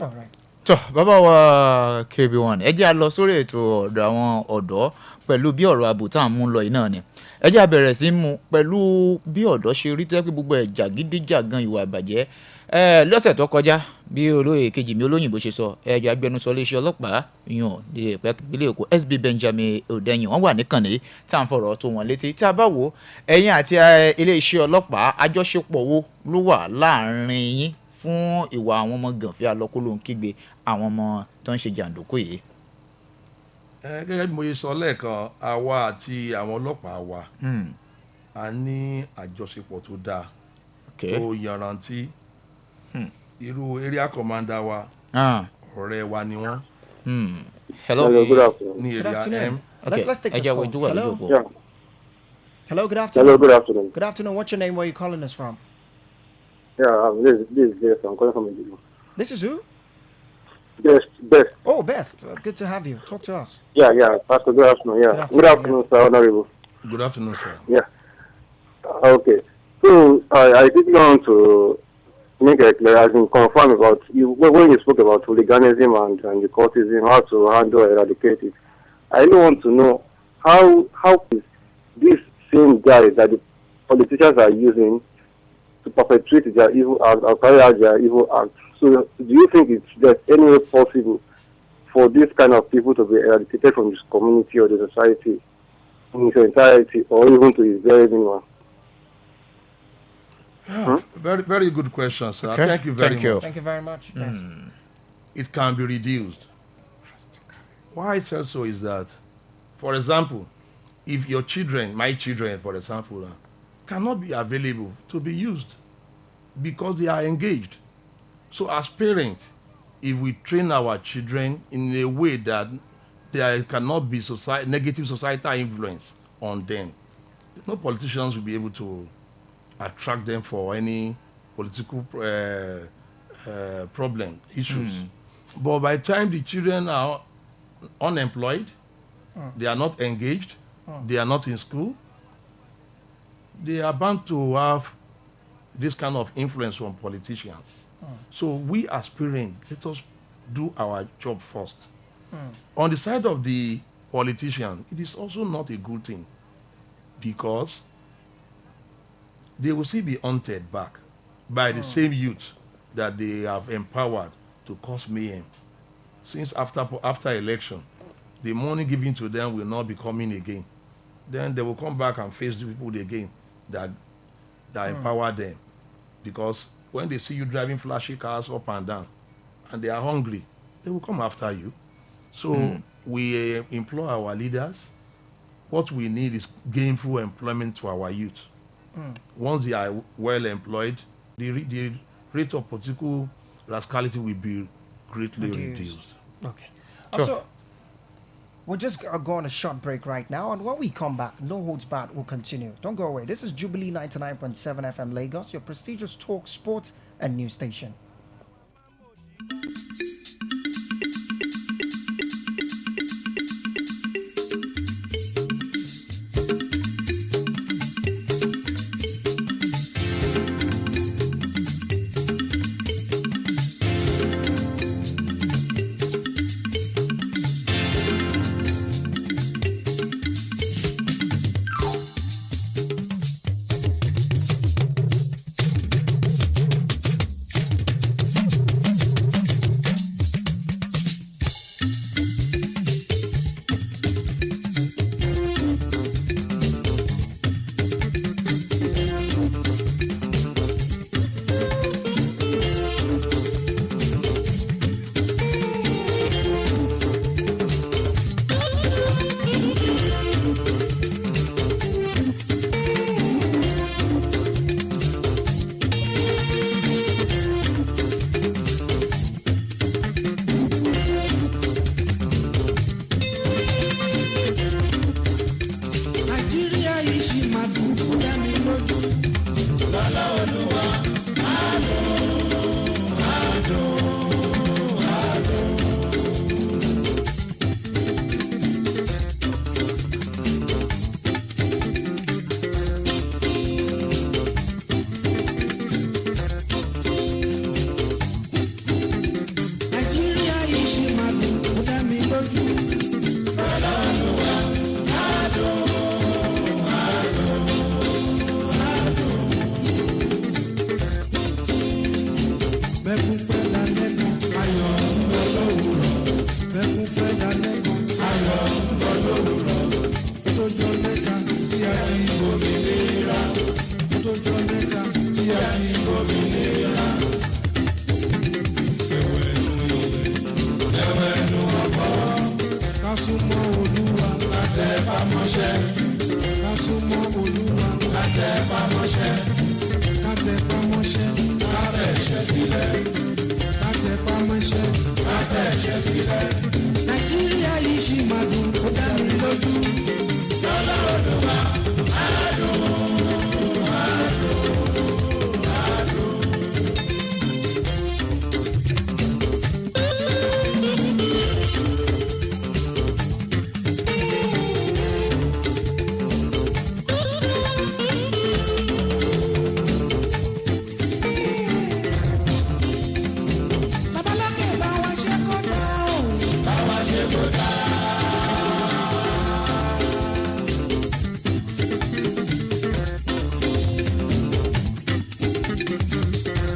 All right. tó bàbá wa KB1 ẹ jẹ́ a lọ sórí ètò ọ̀dọ̀ àwọn ọ̀dọ́ pẹ̀lú bí ọ̀rọ̀ ààbò tá à ń mú lọ yìí náà ni ẹ jẹ́ a bẹ̀rẹ̀ sí mú pẹ̀lú bí ọ̀dọ́ ṣe rí tẹ́ pé gbogbo ẹ̀ jàgídíjàgan ìwà ìbàjẹ́ lọ́sẹ̀ tó kọjá bí olóyè kejì mi olóyìnbó ṣe sọ ẹjọ́ agbẹnusọ iléeṣẹ́ ọlọ́pàá yan ìpínlẹ̀ Èkó SP Benjamin Hundeyin wọ́n wà níkànnì tá à ń fọ̀rọ̀ tó wọn létí tí a bá wò ẹ̀yin àti iléeṣẹ́ ọlọ́pàá àjọṣepọ̀ wo ló wà láàrin yín fún ìwà àwọn ọmọ gànfẹ́ alọ́kóló ń kígbe àwọn ọmọ tó ń ṣe jàǹdùkú yìí. Gẹ́gẹ́ bí mo ṣe sọ lẹ́ẹ̀kan àwa àti àwọn ọlọ́pàá wa a ní àjọṣepọ̀ tó dáa tó yanrantí irú area commander wa ọ̀rẹ́ wa ni wọ́n. Hello, good afternoon. Okay. Let's take this call. Hello. Yeah. Hello, good afternoon. Hello, good afternoon. Good afternoon. What's your name? Where are you calling us from? Yeah, this is Best. I'm calling from EGBE. This is who? Best. Oh, Best. Good to have you. Talk to us. Yeah, Pastor, good afternoon. Yeah. Good afternoon, sir, Honorable. Good afternoon, sir. Yeah. Okay. So, I did want to make a clarification, confirm about you when you spoke about hooliganism and the cultism, how to handle eradicate it. I really want to know how is this same guy that the politicians are using to perpetrate their evil act or carry out their evil act. So do you think there's any way possible for this kind of people to be eradicated from this community or the society in its entirety or even to its very minimum? Very, very good question, sir. Okay. Thank you very much. Thank you very much. Best. It can be reduced. Why I said so is that, for example, if your children, my children, for example, cannot be available to be used because they are engaged. So as parents, if we train our children in a way that there cannot be negative societal influence on them, no politicians will be able to attract them for any political problem, issues. But by the time the children are unemployed, they are not engaged, they are not in school, they are bound to have this kind of influence from politicians. So we as parents, let us do our job first. On the side of the politician, it is also not a good thing because they will still be hunted back by the same youth that they have empowered to cause mayhem. Since after election, the money given to them will not be coming again. Then they will come back and face the people again that empower them. Because when they see you driving flashy cars up and down and they are hungry, they will come after you. So we implore our leaders, what we need is gainful employment to our youth. Once they are well employed, the rate of political rascality will be greatly reduced. Okay. So we're just going on a short break right now, and when we come back, No Holds Barred will continue. Don't go away. This is Jubilee 99.7 FM Lagos, your prestigious talk, sports, and news station. Kásùmọ́ Olúwa, Nàìjíríà yìí ṣì máa dùn kó dá mi lójú. Lọ́lá ọdún wa, babaláke bá wa ṣe kó dá o. Bá wa ṣe kó dá.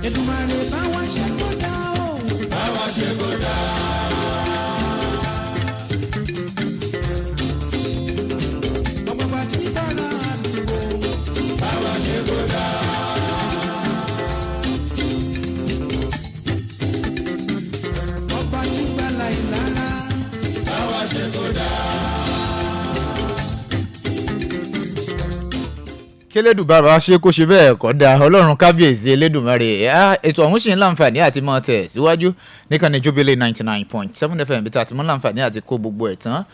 Èdùmàrè bá wa ṣe kó dá o. Bá wa ṣe kó dá. Ọ̀pọ̀pọ̀ tí bọ́lá àdúgbò. Bá wa ṣe kó dá. Ọba tí gbàlà ìlara. Bá wa ṣe kó dá. kélédùbàrà ṣe kó ṣe bẹ́ẹ̀ kọ́ da ọlọ́run kábíyèsí elédùmarè ètò ọ̀hún ṣì ń láǹfààní àti mọ́ tẹ̀ síwájú níkànnì Jubilee 99.7 FM bí tá a ti mọ́ láǹfààní àti kó gbogbo ẹ̀ tán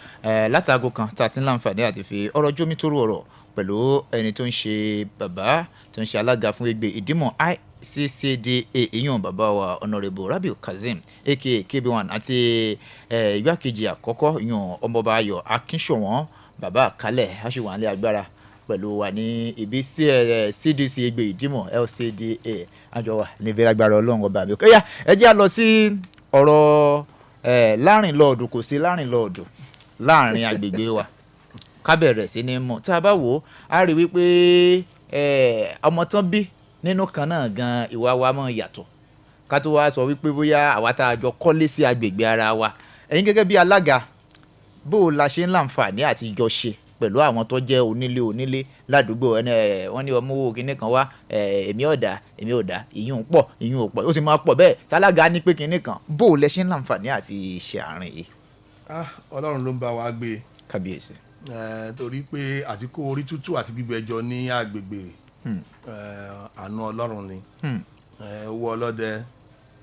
látago kan tá a ti ń láǹfààní àti fi ọ̀rọ̀ jómi tó rú ọ̀rọ̀ pẹ̀lú ẹni tó ń ṣe bàbá tó ń ṣe alága fún EGBE-IDIMU ICCDA ìyún bàbá wa Honourable Rabiu Kazeem aka KB1 àti igbákejì àkọ́kọ́ ìyún ọmọọba Ayọ̀ Akínṣọ̀wọ́n bàbá àkálẹ̀ aṣèwọ̀nlé agbára pẹ̀lú wa ní ibi CDC EGBE-IDIMU LCDA àjọ wa níbi agbára ọlọ́run ọba mi. Ẹ̀yà ẹ jẹ́ á lọ sí ọ̀rọ̀ láàrínlọ́ọ̀dù kò sí láàrínlọ́ọ̀dù láàrin agbègbè wa ká bẹ̀rẹ̀ sí ní mọ̀ tá a bá wò ó a rí wípé ọmọ tán bí nínú kan náà gan ìwà wa mọ̀ yàtọ̀ ká tó wá sọ wípé bóyá àwa tá a jọ kọ́lé sí agbègbè ara wa ẹ̀yin gẹ́gẹ́ bí alága bó o la ṣe ń láǹfààní àti jọ ṣe pẹ̀lú àwọn tó jẹ́ onílé ládùúgbò wọ́n ní ọmọ owó kinní kan wá èmi ọ̀dà ìyún pọ̀ ìyún ò pọ̀ ó sì máa pọ̀ bẹ́ẹ̀ sálága ní pé kinní kan bó o lẹ ṣe ń láǹfààní àti ṣe àárín yìí. Ọlọ́run ló ń bá wa gbé kábíyèsí. Torí pé àti kó orí tútù àti gbígbẹ jọ ní agbègbè àánú Ọlọ́run ni owó ọlọ́dẹ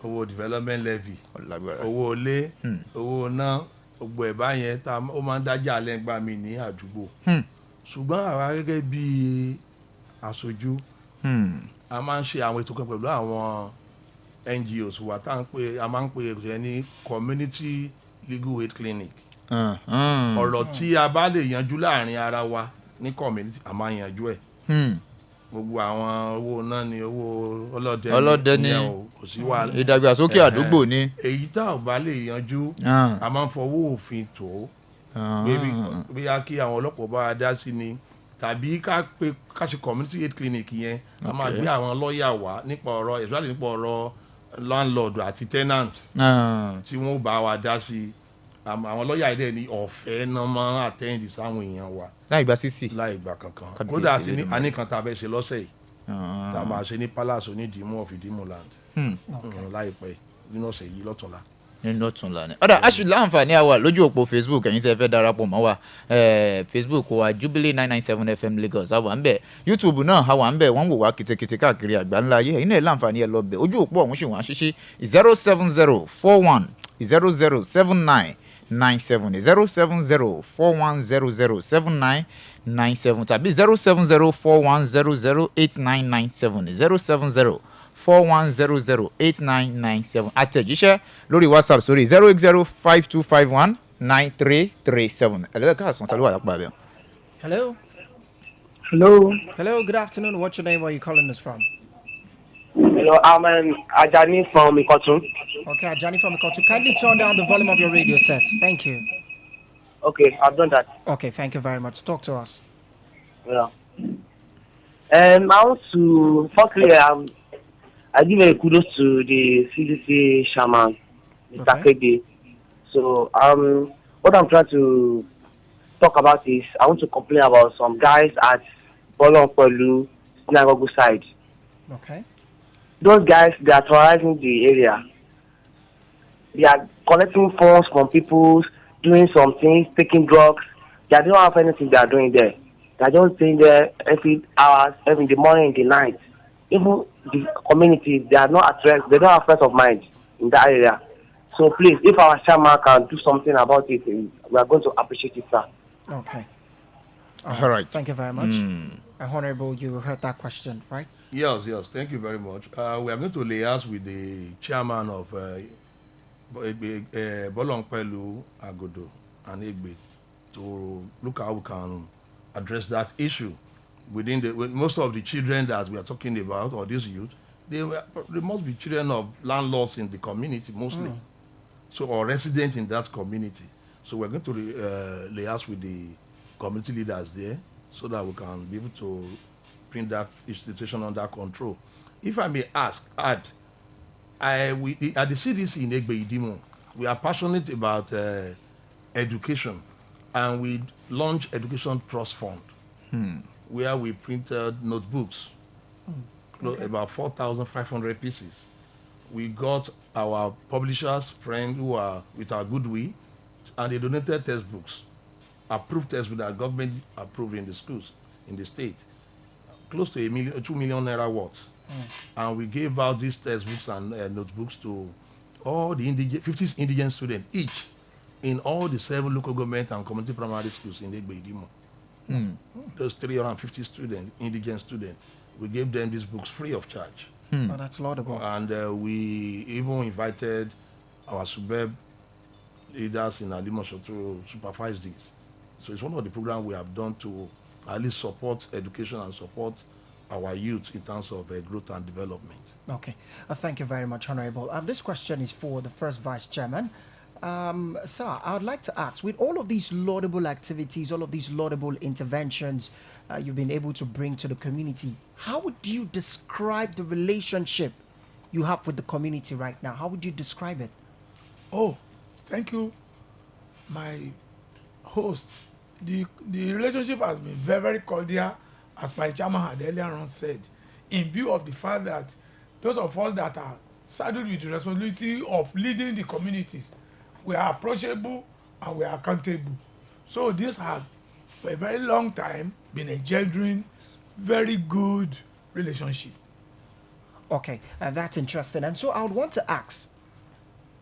owó development levy owó ilé owó náà gbogbo ẹ̀ báyẹn ó máa ń dájà lẹ́gbàá mi ní àdúgbò ṣùgbọ́n àwa gẹ́gẹ́ bí aṣojú a máa ń ṣe àwọn ètò kan pẹ̀lú àwọn NGOs wa a máa ń pè é ní community legal aid clinic ọ̀rọ̀ tí a bá lè yanjú láàrin ara wa ní community a máa yanjú ẹ̀ gbogbo àwọn owó náà ni owó ọlọ́dẹ ní kò sí wàhálà ìdàgbàsókè àdúgbò ni èyí tá ò bá lè yanjú a máa ń fọwọ́ òfin tó bí a kí àwọn ọlọ́pàá bá a dá sí ni tàbí ká ṣe community aid clinic yẹn a máa gbé àwọn lọ́ọ̀yà wá nípa ọ̀rọ̀ especially nípa ọ̀rọ̀ landlord àti tenant tí wọ́n bá wa dá sí àwọn lọ́ọ̀yà yìí dẹ̀ ní ọ̀fẹ́ náà máa attend sáwọn èèyàn wa láì gba sísì láì gba kankan kódà àti ní àníkan tá a fẹ́ ṣe lọ́sẹ̀ yìí tá a máa ṣe ní palace onídìímù of IDIMULAND láìpẹ́ nínú ọ̀sẹ̀ yìí lọ́tùnla. nínú ọ̀túnla ni ọ̀dà aṣù láǹfààní àwa lójú òpó Facebook ẹ̀yin tẹ́ fẹ́ darapọ̀ mọ́ wa Facebook wa Jubilee 997 FM Lagos àwa ń bẹ̀ YouTube náà àwa ń bẹ̀ wọ́n wò wá kìtìkìtì káàkiri àgbáńlá ayé ẹ̀yin náà láǹfààní ẹ̀ lọ bẹ̀ ojú òpó ọ̀hún ṣì wọ́n ṣíṣí 07041 0079 97 07041007997 tàbí 07041008997 07041008997 àtẹ̀jíṣẹ́ lórí WhatsApp sórí 08052519337 ẹ̀lẹ́dẹ̀ káàsán tàbí wà lápá abẹ́. Hello. Hello. Hello, good afternoon. What's your name? Where are you calling us from? Hello, I'm Ajani from Ikotun. Okay, Ajani from Ikotun. Kindly turn down the volume of your radio set. Thank you. Okay, I've done that. Okay, thank you very much. Talk to us. Yeah. I want to, firstly, I give a kudos to the CDC shaman, Mr. Kede. So, what I'm trying to talk about is, I want to complain about some guys at Bolonpolu synagogue side. Okay. Those guys, they are terrorizing the area. They are collecting funds from people, doing some things, taking drugs. They don't have anything they are doing there. They are just staying there every hours, every in the morning, in the night. Even the community, they are not at rest. They don't have rest of mind in that area. So please, if our chairman can do something about it, we are going to appreciate it, sir. Okay. All right. Thank you very much. Honorable, you heard that question, right? Yes. Thank you very much. We are going to liaise with the chairman of Bolongpelu, Agodo, and EGBE to look how we can address that issue. With most of the children that we are talking about, or this youth, they must be children of landlords in the community mostly, so or residents in that community. So we're going to liaise with the community leaders there so that we can be able to bring that situation under control. If I may add, at the CDC in EGBE-IDIMU, we are passionate about education, and we launched Education Trust Fund, where we printed notebooks, about 4,500 pieces. We got our publishers, friends who are with our goodwill, and they donated textbooks, approved textbooks that government approved in the schools, in the state, close to 2 million naira worth. And we gave out these textbooks and notebooks to all the 50 indigent students each in all the 7 local government and community primary schools in EGBE-IDIMU. Those 350 students, indigent students, we gave them these books free of charge. Oh, that's laudable. And we even invited our suburb leaders in Alimosho to supervise this. So it's one of the programs we have done to at least support education and support our youth in terms of growth and development. Okay. Thank you very much, Honorable. This question is for the first Vice Chairman. Sir, I would like to ask, with all of these laudable activities, all of these laudable interventions you've been able to bring to the community, how would you describe the relationship you have with the community right now? How would you describe it? Oh, thank you, my host. The relationship has been very, very cordial, as my chairman had earlier on said, in view of the fact that those of us that are saddled with the responsibility of leading the communities, we are approachable and we are accountable. So this has, for a very long time, been engendering very good relationship. Okay, that's interesting. And so I would want to ask,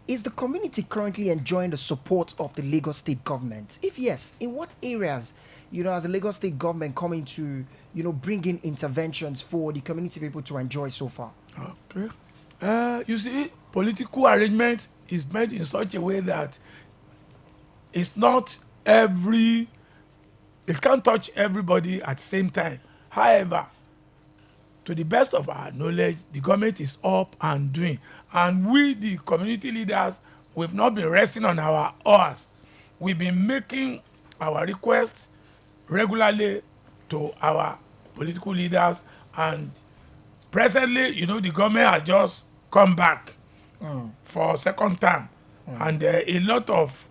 is the community currently enjoying the support of the Lagos State government? If yes, in what areas, as the Lagos State government coming to, bring in interventions for the community people to enjoy so far? Okay. You see, political arrangement is made in such a way that it's not it can't touch everybody at the same time. However, to the best of our knowledge, the government is up and doing. And we, the community leaders, we've not been resting on our oars. We've been making our requests regularly to our political leaders. And presently, the government has just come back for a second time. And a lot of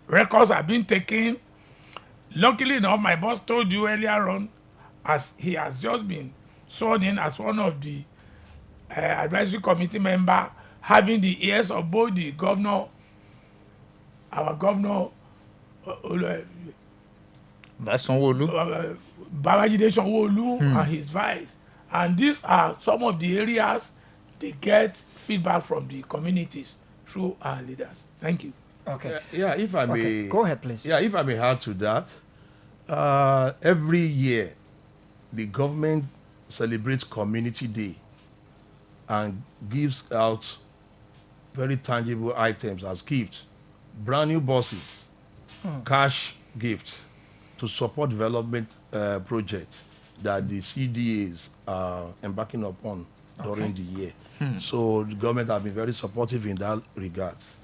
records have been taken. Luckily enough, my boss told you earlier on, as he has just been sworn in as one of the advisory committee member, having the ears of both the governor, our governor, Sanwo-Olu, Babajide Sanwo-Olu, and his vice. And these are some of the areas they get feedback from the communities through our leaders. Thank you. Okay. Yeah, if I may. Go ahead, please. Yeah, if I may add to that, every year the government celebrates Community Day and gives out very tangible items as gifts, brand new buses, cash gifts to support development projects that the CDAs are embarking upon during the year. So the government has been very supportive in that regards.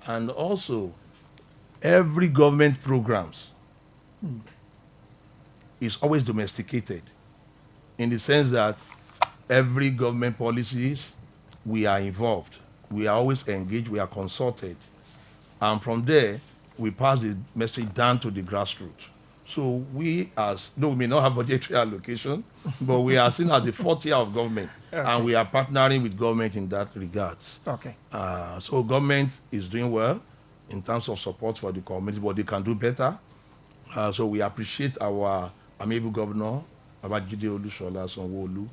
And also, every government programs is always domesticated in the sense that every government policies, we are involved. We are always engaged, we are consulted. And from there, we pass the message down to the grassroots. So we, though we may not have budgetary allocation, but we are seen as the fourth tier of government, and we are partnering with government in that regards. Okay. So government is doing well in terms of support for the community, but they can do better. So we appreciate our amiable governor, Babajide Olusola Sanwo-Olu.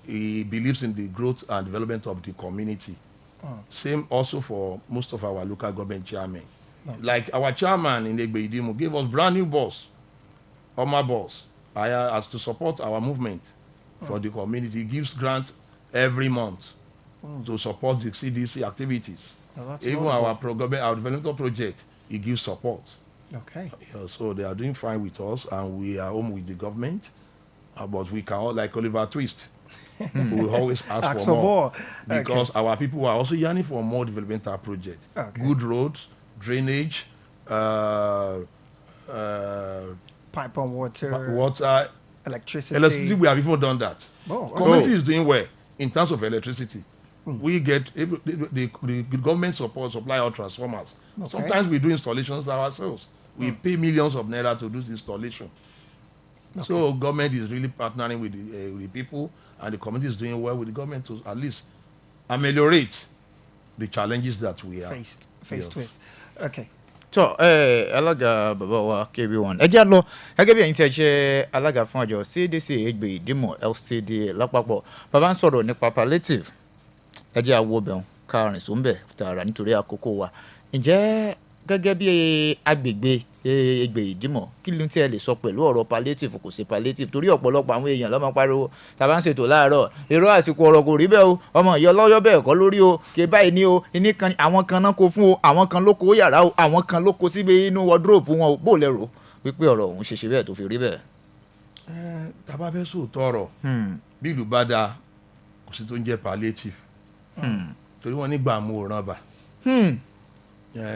He believes in the growth and development of the community. Same also for most of our local government chairmen. Like our chairman in EGBE-IDIMU gave us brand new bus, Oma bus, as to support our movement for the community. He gives grants every month to support the CDC activities. Even our developmental project, he gives support. Okay. So they are doing fine with us, and we are home with the government. But we can, like Oliver Twist, we will always ask for more. Because our people are also yearning for more developmental projects. Good roads, drainage, pipe on water, electricity. Electricity, we have even done that. Community is doing well in terms of electricity. We get the government supply our transformers. Sometimes we do installations ourselves. We pay millions of naira to do the installation. So government is really partnering with the people, and the community is doing well with the government to at least ameliorate the challenges that we are faced with. Okay. So, alága bàbá wa KB1 ẹ jẹ́ lọ gẹ́gẹ́ bí ẹ̀yin tí ẹ ṣe alága fún àjọ CDC EGBE-IDIMU LCDA lápapọ̀ bàbá ń sọ̀rọ̀ nípa palliative ẹ jẹ́ àwọ̀ bẹ̀rùn karùn-ún sóńbẹ̀ tààrà nítorí àkókò wa ǹjẹ́ gẹ́gẹ́ bí agbègbè EGBE-IDIMU kí ló ń tí ẹ lè sọ pẹ̀lú ọ̀rọ̀ palliative kò sí palliative torí ọ̀pọ̀lọpọ̀ àwọn èèyàn lọ́mọ pariwo tàbá ń ṣètò láàárọ̀ èrò àsìkò ọ̀rọ̀ kò rí bẹ́ẹ̀ o ọmọ ìyá ọlọ́yọ́ bẹ́ẹ̀ kọ́ lórí o kì í báyìí ní o ìní kan àwọn kan náà kó fún o àwọn kan ló kó yàrá o àwọn kan ló kó síbi inú wardrobe wọn o bó lẹ́rọ wípé ọ̀rọ̀ òun ṣe bẹ́ẹ̀ tó fi rí bẹ́ẹ̀. tàbá fẹ́ sòótọ́ ọ̀rọ̀ bí ìlú bá dáa kò sí tó ń jẹ́ palliative torí wọ́n nígbà mú òràn bà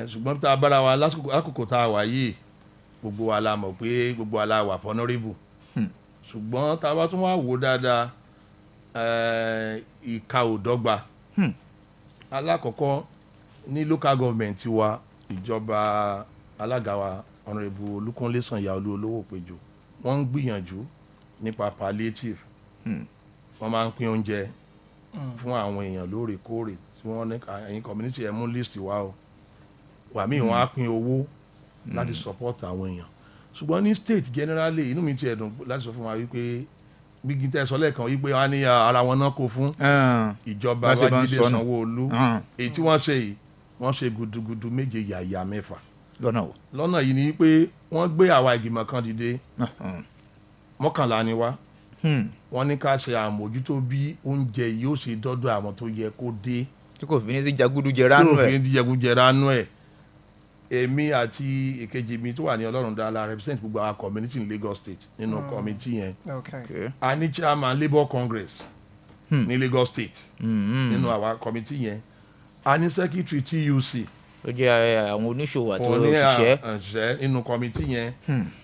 ṣùgbọ́n tá a bára wa lásìkò tá a wà yìí gbogbo wa la mọ̀ pé gbogbo wa la wà vulnerable ṣùgbọ́n tá a bá tún wá wò dáadáa ìka ò dọ́gba alákọ̀ọ́kọ́ ní local government wa ìjọba alága wa honourable Olúkúnlé Sànyàolú Olówópejò wọ́n ń gbìyànjú nípa palliative wọ́n máa ń pín oúnjẹ fún àwọn èèyàn lóòrèkóòrè tí wọ́n ní ẹ̀yin community ẹ̀ mú list wa o wàmí wọn á pín owó láti support àwọn èèyàn ṣùgbọ́n ní state generally inú mi ti ẹ̀dùn láti sọ fún wa wípé gbígi tẹ́ sọ lẹ́ẹ̀kan wípé wọ́n á ní ara wọn náà kó fún ìjọba Babájídé Sanwó-Olú èyí tí wọ́n ṣe yìí wọ́n ṣe gudugudu méje yàyà mẹ́fà lọ́nà yìí ni pé wọ́n gbé àwa ìgbìmọ̀ kan dìde 11 ni wá wọ́n ní ká ṣe àmójútó bí oúnjẹ yóò ṣe dọ́dọ̀ àwọn tó yẹ kó dé tí kò fi ní sí jagudujẹránú ẹ̀ èmi àti èkejì mi tó wà ní Ọlọ́run dára represent gbogbo our community in Lagos State nínú committee yẹn a ní chairman Labour Congress ní Lagos State nínú our committee yẹn a ní secretary TUC ó jẹ́ àwọn oníṣòwò àti òṣìṣẹ́ nínú committee yẹn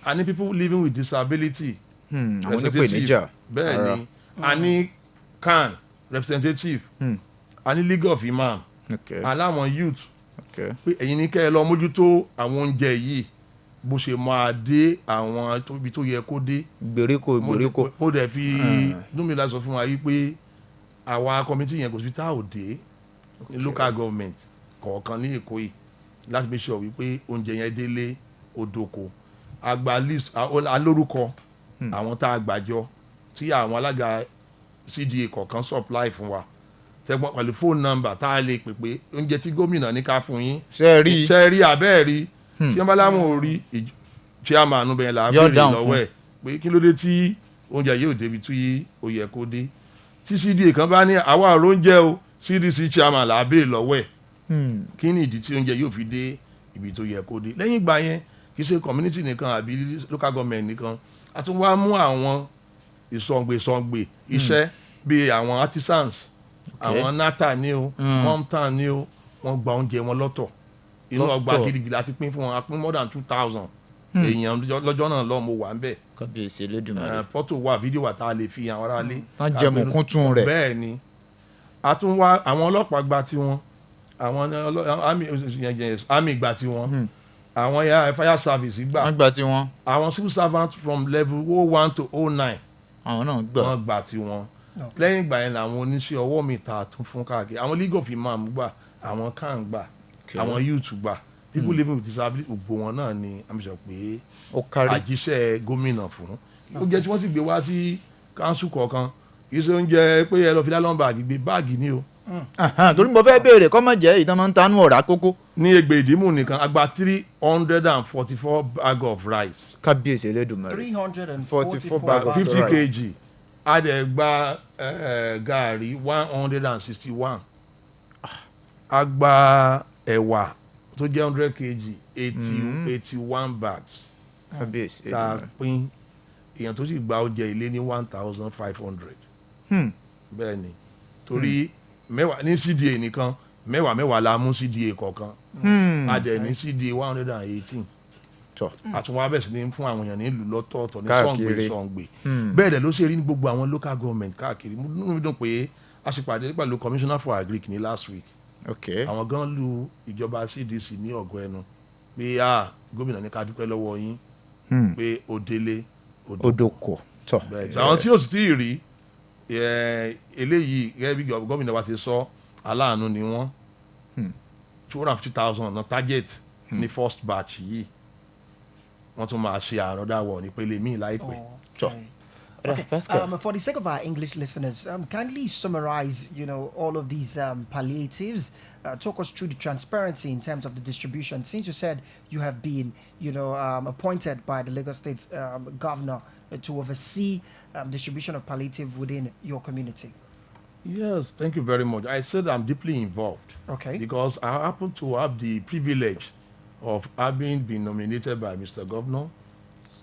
a ní people living with disability àwọn onípèníjà bẹ́ẹ̀ ni a ní CAN representative a ní League of Imam aláwọn youth pé ẹ̀yin ní kẹ́ ẹ lọ mójútó àwọn oúnjẹ yìí bó ṣe máa dé àwọn ibi tó yẹ kó dé gbèríko mo dẹ̀ fi dúnmílá sọ fún wa yìí pé àwa committee yẹn kò sí tá ò dé ní local government kọ̀ọ̀kan ní Èkó yìí láti make sure wípé oúnjẹ yẹn délé odoko àgbà list alórúkọ àwọn tá a gbàjọ tí àwọn alága CDA kọ̀ọ̀kan supply fún wa tẹgbọn pẹ̀lú phone number tá a lè pè pé oúnjẹ tí gómìnà ní ká fún yín ṣe rí abẹ́ẹ̀ rí tí wọ́n bá láwọn ò rí chairman bẹ́ẹ̀ là á béèrè lọ́wọ́ ẹ̀ pé kí ló dé tí oúnjẹ yóò débi tí ó yẹ kó dé tí CDA kan bá ní àwa ọ̀rọ̀ oúnjẹ o CDC chairman là á béèrè lọ́wọ́ ẹ̀ kí ni ìdí tí oúnjẹ yóò fi dé ibi tó yẹ kó dé lẹ́yìn ìgbà yẹn kì í ṣe community nìkan àbí local government nìkan a tún wá mú àwọn ìsọ̀ǹgbè iṣẹ́ bíi àwọn artisans àwọn nata ni o momtan ni o wọ́n gba oúnjẹ wọn lọ́tọ̀ inú ọgbà gidigidi láti pín fún wọn a pín more than 2,000 èèyàn lọ́jọ́ náà lọ́ọ́ mo wà ń bẹ̀. kábíyèsí Elédùmarè. fọ́tò wà fídíò wà tá a lè fi hàn ara lé. wọ́n jẹ mọ̀kúntún rẹ̀. bẹ́ẹ̀ ni a tún wá àwọn ọlọ́pàá gba tiwọn àwọn army gba tiwọn àwọn fire service gbà. wọ́n gba tiwọn. àwọn civil servants from level 01 to 09. àwọn náà gbà. wọ́n gba tiwọn. lẹ́yìn ìgbà yẹn làwọn oníṣẹ́ ọwọ́ mi ta tún fún káàkiri àwọn League of Imam gbà àwọn CAN gbà àwọn youth gbà people living with disability gbogbo wọn náà ni àmì sọ pé ó kárí àjíṣẹ́ gómìnà fún oúnjẹ tí wọ́n sì gbé wá sí káńsù kọ̀ọ̀kan kì í ṣe oúnjẹ pé ẹ lọ fi lálọ́n báàgì gbé báàgì ni o. torí mo fẹ́ béèrè kọ́ mọ̀ jẹ́ ìtàn máa ń tanú ọ̀rá kókó. ní EGBE-IDIMU nìkan a gba 344 bag of rice. kábíyèsí Elédùmarè 344 bag of 50 rice. kg a dẹ̀ gba gààrí 161 a gba ẹ̀wà tó jẹ́ 100 kg 81 bags. kábíyèsí ta Elédùmarè. pín èèyàn tó sì gba oúnjẹ ilé ní 1,500. bẹ́ẹ̀ ni torí mẹ́wàá ní CDA nìkan mẹ́wàá la mú CDA kọ̀ọ̀kan a dẹ̀ ní CDA 118 àtúnwá bẹ̀ sí ní fún àwọn èèyàn nílùú lọ́tọ̀ọ̀tọ̀ ní sọ̀ǹgbè bẹ́ẹ̀ dẹ̀ ló ṣe rí ní gbogbo àwọn local government káàkiri nínú mi dùn pé a ṣe pàdé pẹ̀lú commissioner for agric ní last week àwọn gan lu ìjọba CDC ní ọ̀gọ́ ẹnu pé gómìnà ní ká dúpẹ́ lọ́wọ́ yín pé ó délé odoko tọ. àwọn tí yóò sì tí ì rí eléyìí gẹ́gẹ́ bí gómìnà wa ṣe sọ aláàánú ni wọ́n 250,000 na target ní first batch yìí wọ́n tún máa ṣe another one nípele míì láìpẹ́. Okay. For the sake of our English listeners, kindly summarize, all of these palliatives. Talk us through the transparency in terms of the distribution. Since you said you have been, appointed by the Lagos State governor to oversee distribution of palliative within your community. Yes, thank you very much. I said I'm deeply involved. Okay. Because I happen to have the privilege of having been nominated by Mr. Governor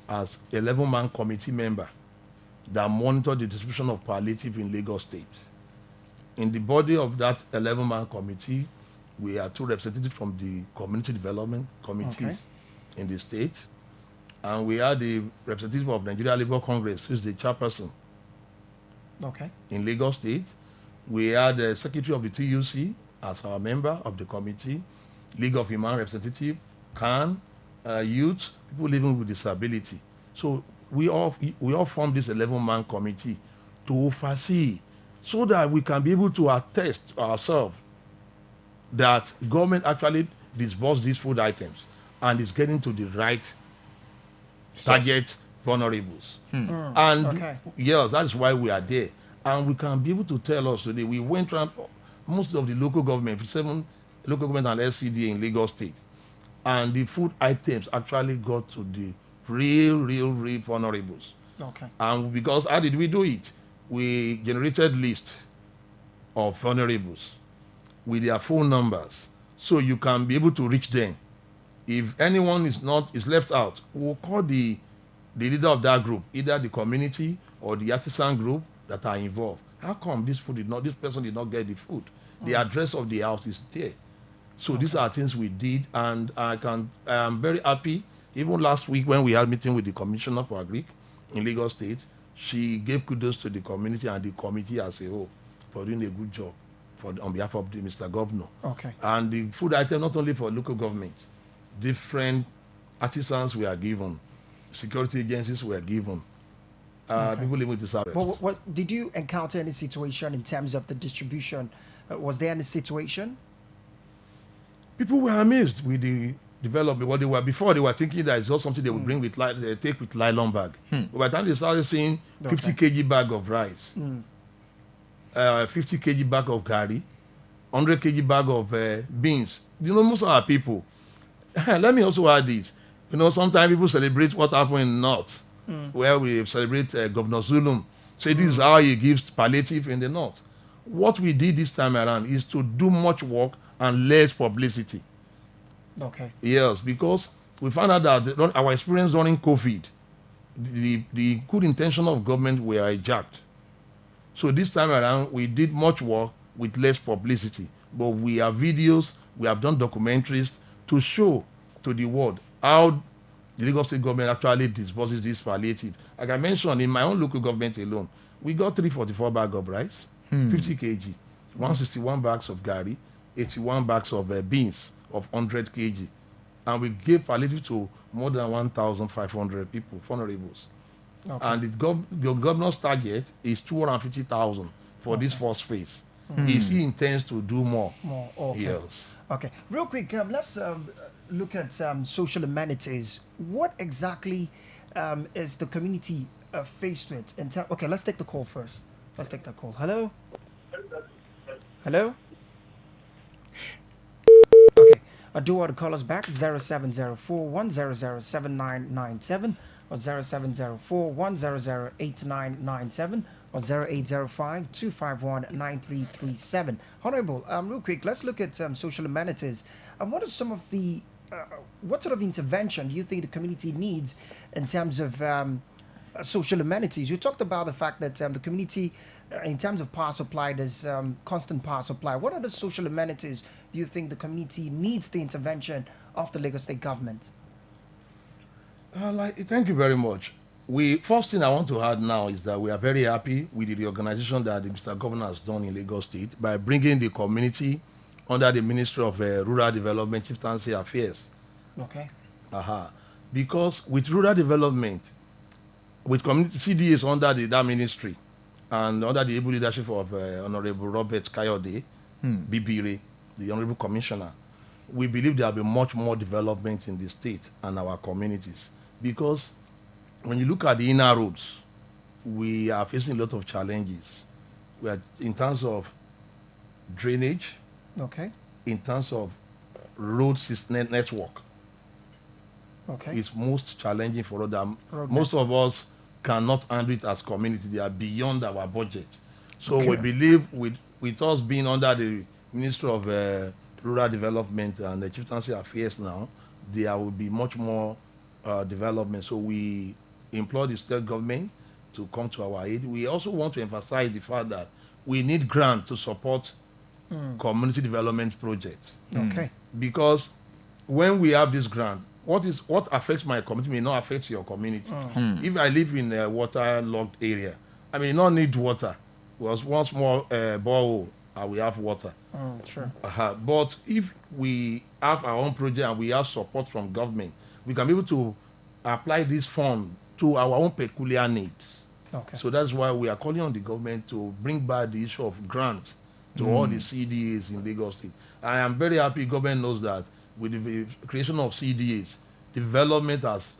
as 11-man committee member that monitor the distribution of palliative in Lagos State. In the body of that 11-man committee, we are 2 representatives from the community development committees in the state, and we are the representative of Nigeria Labour Congress, who is the chairperson in Lagos State. We are the secretary of the TUC as our member of the committee, League of Human Representative, CAN, youth, people living with disability. So we all form this 11-man committee to oversee so that we can be able to attest ourselves that government actually disburse these food items and is getting to the right target vulnerables. And yes, that's why we are there. And we can be able to tell us today, we went around most of the local government, 7 local government and LCDA in Lagos State, and the food items actually got to the real vulnerables. And because how did we do it? We generated list of vulnerables with their phone numbers, so you can be able to reach them. If anyone is left out, we'll call the leader of that group, either the community or the artisan group that are involved. How come this person did not get the food? The address of the house is there. So these are things we did, and I am very happy. Even last week when we had a meeting with the Commissioner for Agric in Lagos State, she gave kudos to the community and the committee as a whole for doing a good job on behalf of Mr. Governor. And the food item, not only for local government, different artisans were given, security agencies were given, people living with disabilities. What did you encounter any situation in terms of the distribution? Was there any situation? People were amazed with the development. What they were before, they were thinking that it's just something they would bring with take with nylon bag. But by the time they started seeing 50 kg bag of rice, 50 kg bag of gari, 100 kg bag of beans, most of our people. Let me also add this. Sometimes people celebrate what happened in the North, where we celebrate Governor Zulum. Say this is how he gives palliative in the North. What we did this time around is to do much work and less publicity. Yes, because we found out that our experience during COVID, the good intention of government were hijacked. So this time around, we did much work with less publicity. But we have videos, we have done documentaries to show to the world how the Lagos State government actually disburses this palliative. Like I mentioned, in my own local government alone, we got 344 bags of rice, 50 kg, 161 bags of gari, 81 bags of beans of 100 kg. And we gave palliative to more than 1,500 people, vulnerables. And the governor's target is 250,000 for this first phase. He intends to do more. Yes. Okay. Real quick, let's look at social amenities, what exactly is the community faced with? Okay, let's take the call first. Let's take that call. Hello? Hello? Okay. Do want to call us back 0704-100-7997 or 0704-100-8997 or 0805-251-9337. Honorable, real quick, let's look at social amenities. What are some of the what sort of intervention do you think the community needs in terms of social amenities? You talked about the fact that the community, in terms of power supply, there's constant power supply. What are the social amenities do you think the community needs the intervention of the Lagos State government? Thank you very much. First thing I want to add now is that we are very happy with the reorganization that the Mr. Governor has done in Lagos State by bringing the community under the Ministry of Rural Development, Chieftaincy Affairs. Okay. Because with rural development, with community CDAs under that ministry and under the able leadership of Honorable Robert Kayode, Bibire, the Honorable Commissioner, we believe there will be much more development in the state and our communities. Because when you look at the inner roads, we are facing a lot of challenges. We are in terms of drainage, okay, in terms of road system network. Okay. It's most challenging for us. Most of us cannot handle it as community. They are beyond our budget. So we believe with us being under the Ministry of Rural Development and the Chieftaincy Affairs now, there will be much more development. So we implore the state government to come to our aid. We also want to emphasize the fact that we need grants to support community development projects. Okay. Because when we have this grant, what affects my community may not affect your community. If I live in a waterlogged area, I may not need water. Because once more borehole, we have water. Sure. But if we have our own project and we have support from government, we can be able to apply this fund to our own peculiar needs. Okay. So that's why we are calling on the government to bring back the issue of grants to all the CDAs in Lagos State. I am very happy government knows that with the creation of CDAs, development has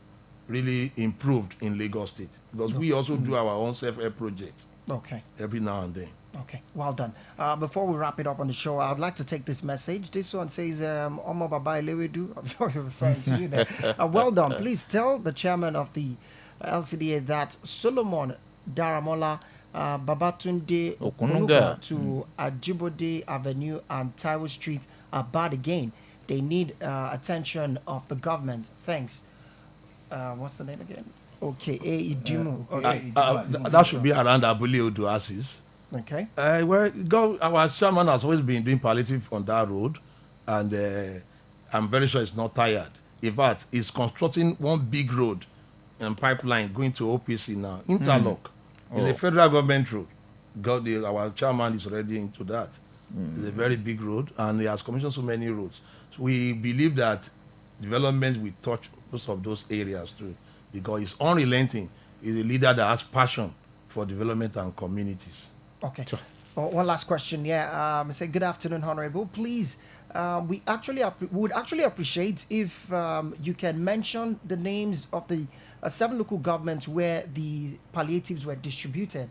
really improved in Lagos State. Because we also do our own self-help project. Okay. Every now and then. Okay, well done. Before we wrap it up on the show, I would like to take this message. This one says, Omo Baba Elewedu. I'm sure you're referring to you there. Well done. Please tell the chairman of the LCDA that Solomon Daramola, Babatunde Okunuga to Ajibode Avenue and Taiwo Street are bad again. They need attention of the government. Thanks. What's the name again? Okay, EGBE-IDIMU. Okay. That should be around Abule Oasis. Okay. Our chairman has always been doing palliative on that road, and I'm very sure it's not tired. In fact, he's constructing one big road and pipeline going to OPC now. Interlock. It's a federal government road. Our chairman is already into that. It's a very big road, and he has commissioned so many roads. So we believe that development will touch most of those areas too, because he's unrelenting. He's a leader that has passion for development and communities. Okay. Sure. One last question. Yeah. Say good afternoon, Honorable. Please, we would actually appreciate if you can mention the names of the 7 local governments where the palliatives were distributed.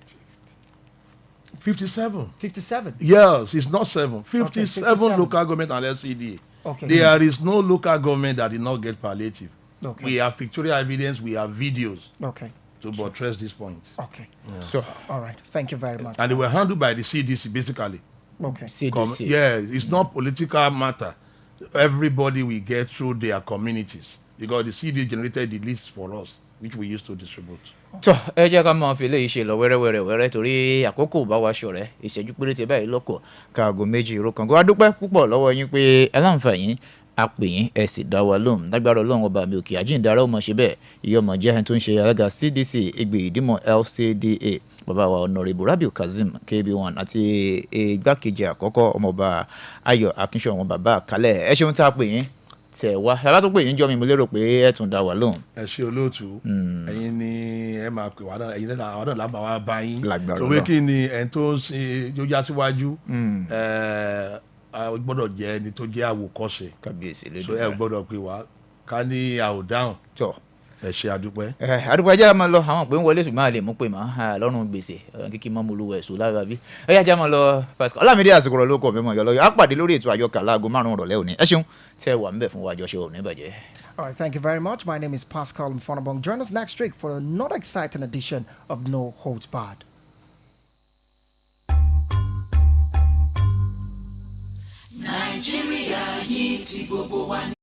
57. 57. Yes, it's not 7. 57 57 local government and LCDA. Okay. There is no local government that did not get palliative. Okay. We have pictorial evidence. We have videos. Okay. To buttress this point. Okay. Yeah. So, all right. Thank you very much. And they were handled by the CDC, basically. Okay. CDC. It's not political matter. Everybody will get through their communities because the CD generated the list for us, which we used to distribute. tó ẹ jẹ́ ká máa fi lè ṣe lọ wẹ́rẹ́wẹ́rẹ́ torí àkókò bá wa ṣọ̀rẹ́ ìṣẹ́jú péréte báyìí lọ́kọ̀ káàgó méjì ìró kan. a dúpẹ́ púpọ̀ lọ́wọ́ yín pé ẹ láǹfààní a pè yín ẹ sì dá wa lóhùn lágbára Ọlọ́run ọba mi òkè àjíǹdára ó mọ̀ ṣe bẹ́ẹ̀ iye ọmọ jẹ́ ẹni tó ń ṣe alága CDC EGBE-IDIMU LCDA bàbá wa Honorable Rabiu Kazeem KB1 àti igbákejì àkọ́kọ́ ọmọọba Ayọ̀ Akínṣọ̀wọ́n bàbá àkálẹ̀ ẹ ṣeun tá a pè yín tẹ̀ wá yàrá tó pè yín jọ mi mo lérò pé ẹ tún dá wa lóhùn. ẹ ṣe olóòtú ẹ̀yin ni ẹ máa pè wá náà ẹ̀yin náà àwọn náà lábàá wá bá yín lágbára tó wé kí ni ẹni tó ń ṣe yóò já síwájú gbọ́dọ̀ jẹ́ ẹni tó jẹ́ àwòkọ́ṣe. Kábíyèsí lójú. So ẹ gbọ́dọ̀ pé wá ká ní àwòdáhùn. Tọ́. Ẹ ṣe àdúpẹ́. Àdúpẹ́ ajá máa lọ àwọn pé ń wọlé ṣùgbọ́n a lè mú pé mọ́ lọ́rùn gbèsè kíkí mọ́ mo lu ẹ̀sùn lára bí. Ẹ̀yà ajá máa lọ Pascal Ọlámídé àsìkò rẹ̀ ló kọ̀ mẹ́mọ́ ìyọlọ́yọ̀ á pàdé lórí ètò àyọkà láago 5 ìrọ̀lẹ́ òní. Ẹ ṣeun tẹ́ wà ń bẹ̀ fún wa àjọṣe òní bàjẹ́. All right, thank you very much. My name is Pascal Mfonabong. Join us next week for another exciting edition of No Holds Barred. Nigeria yìí ti gbogbo wa.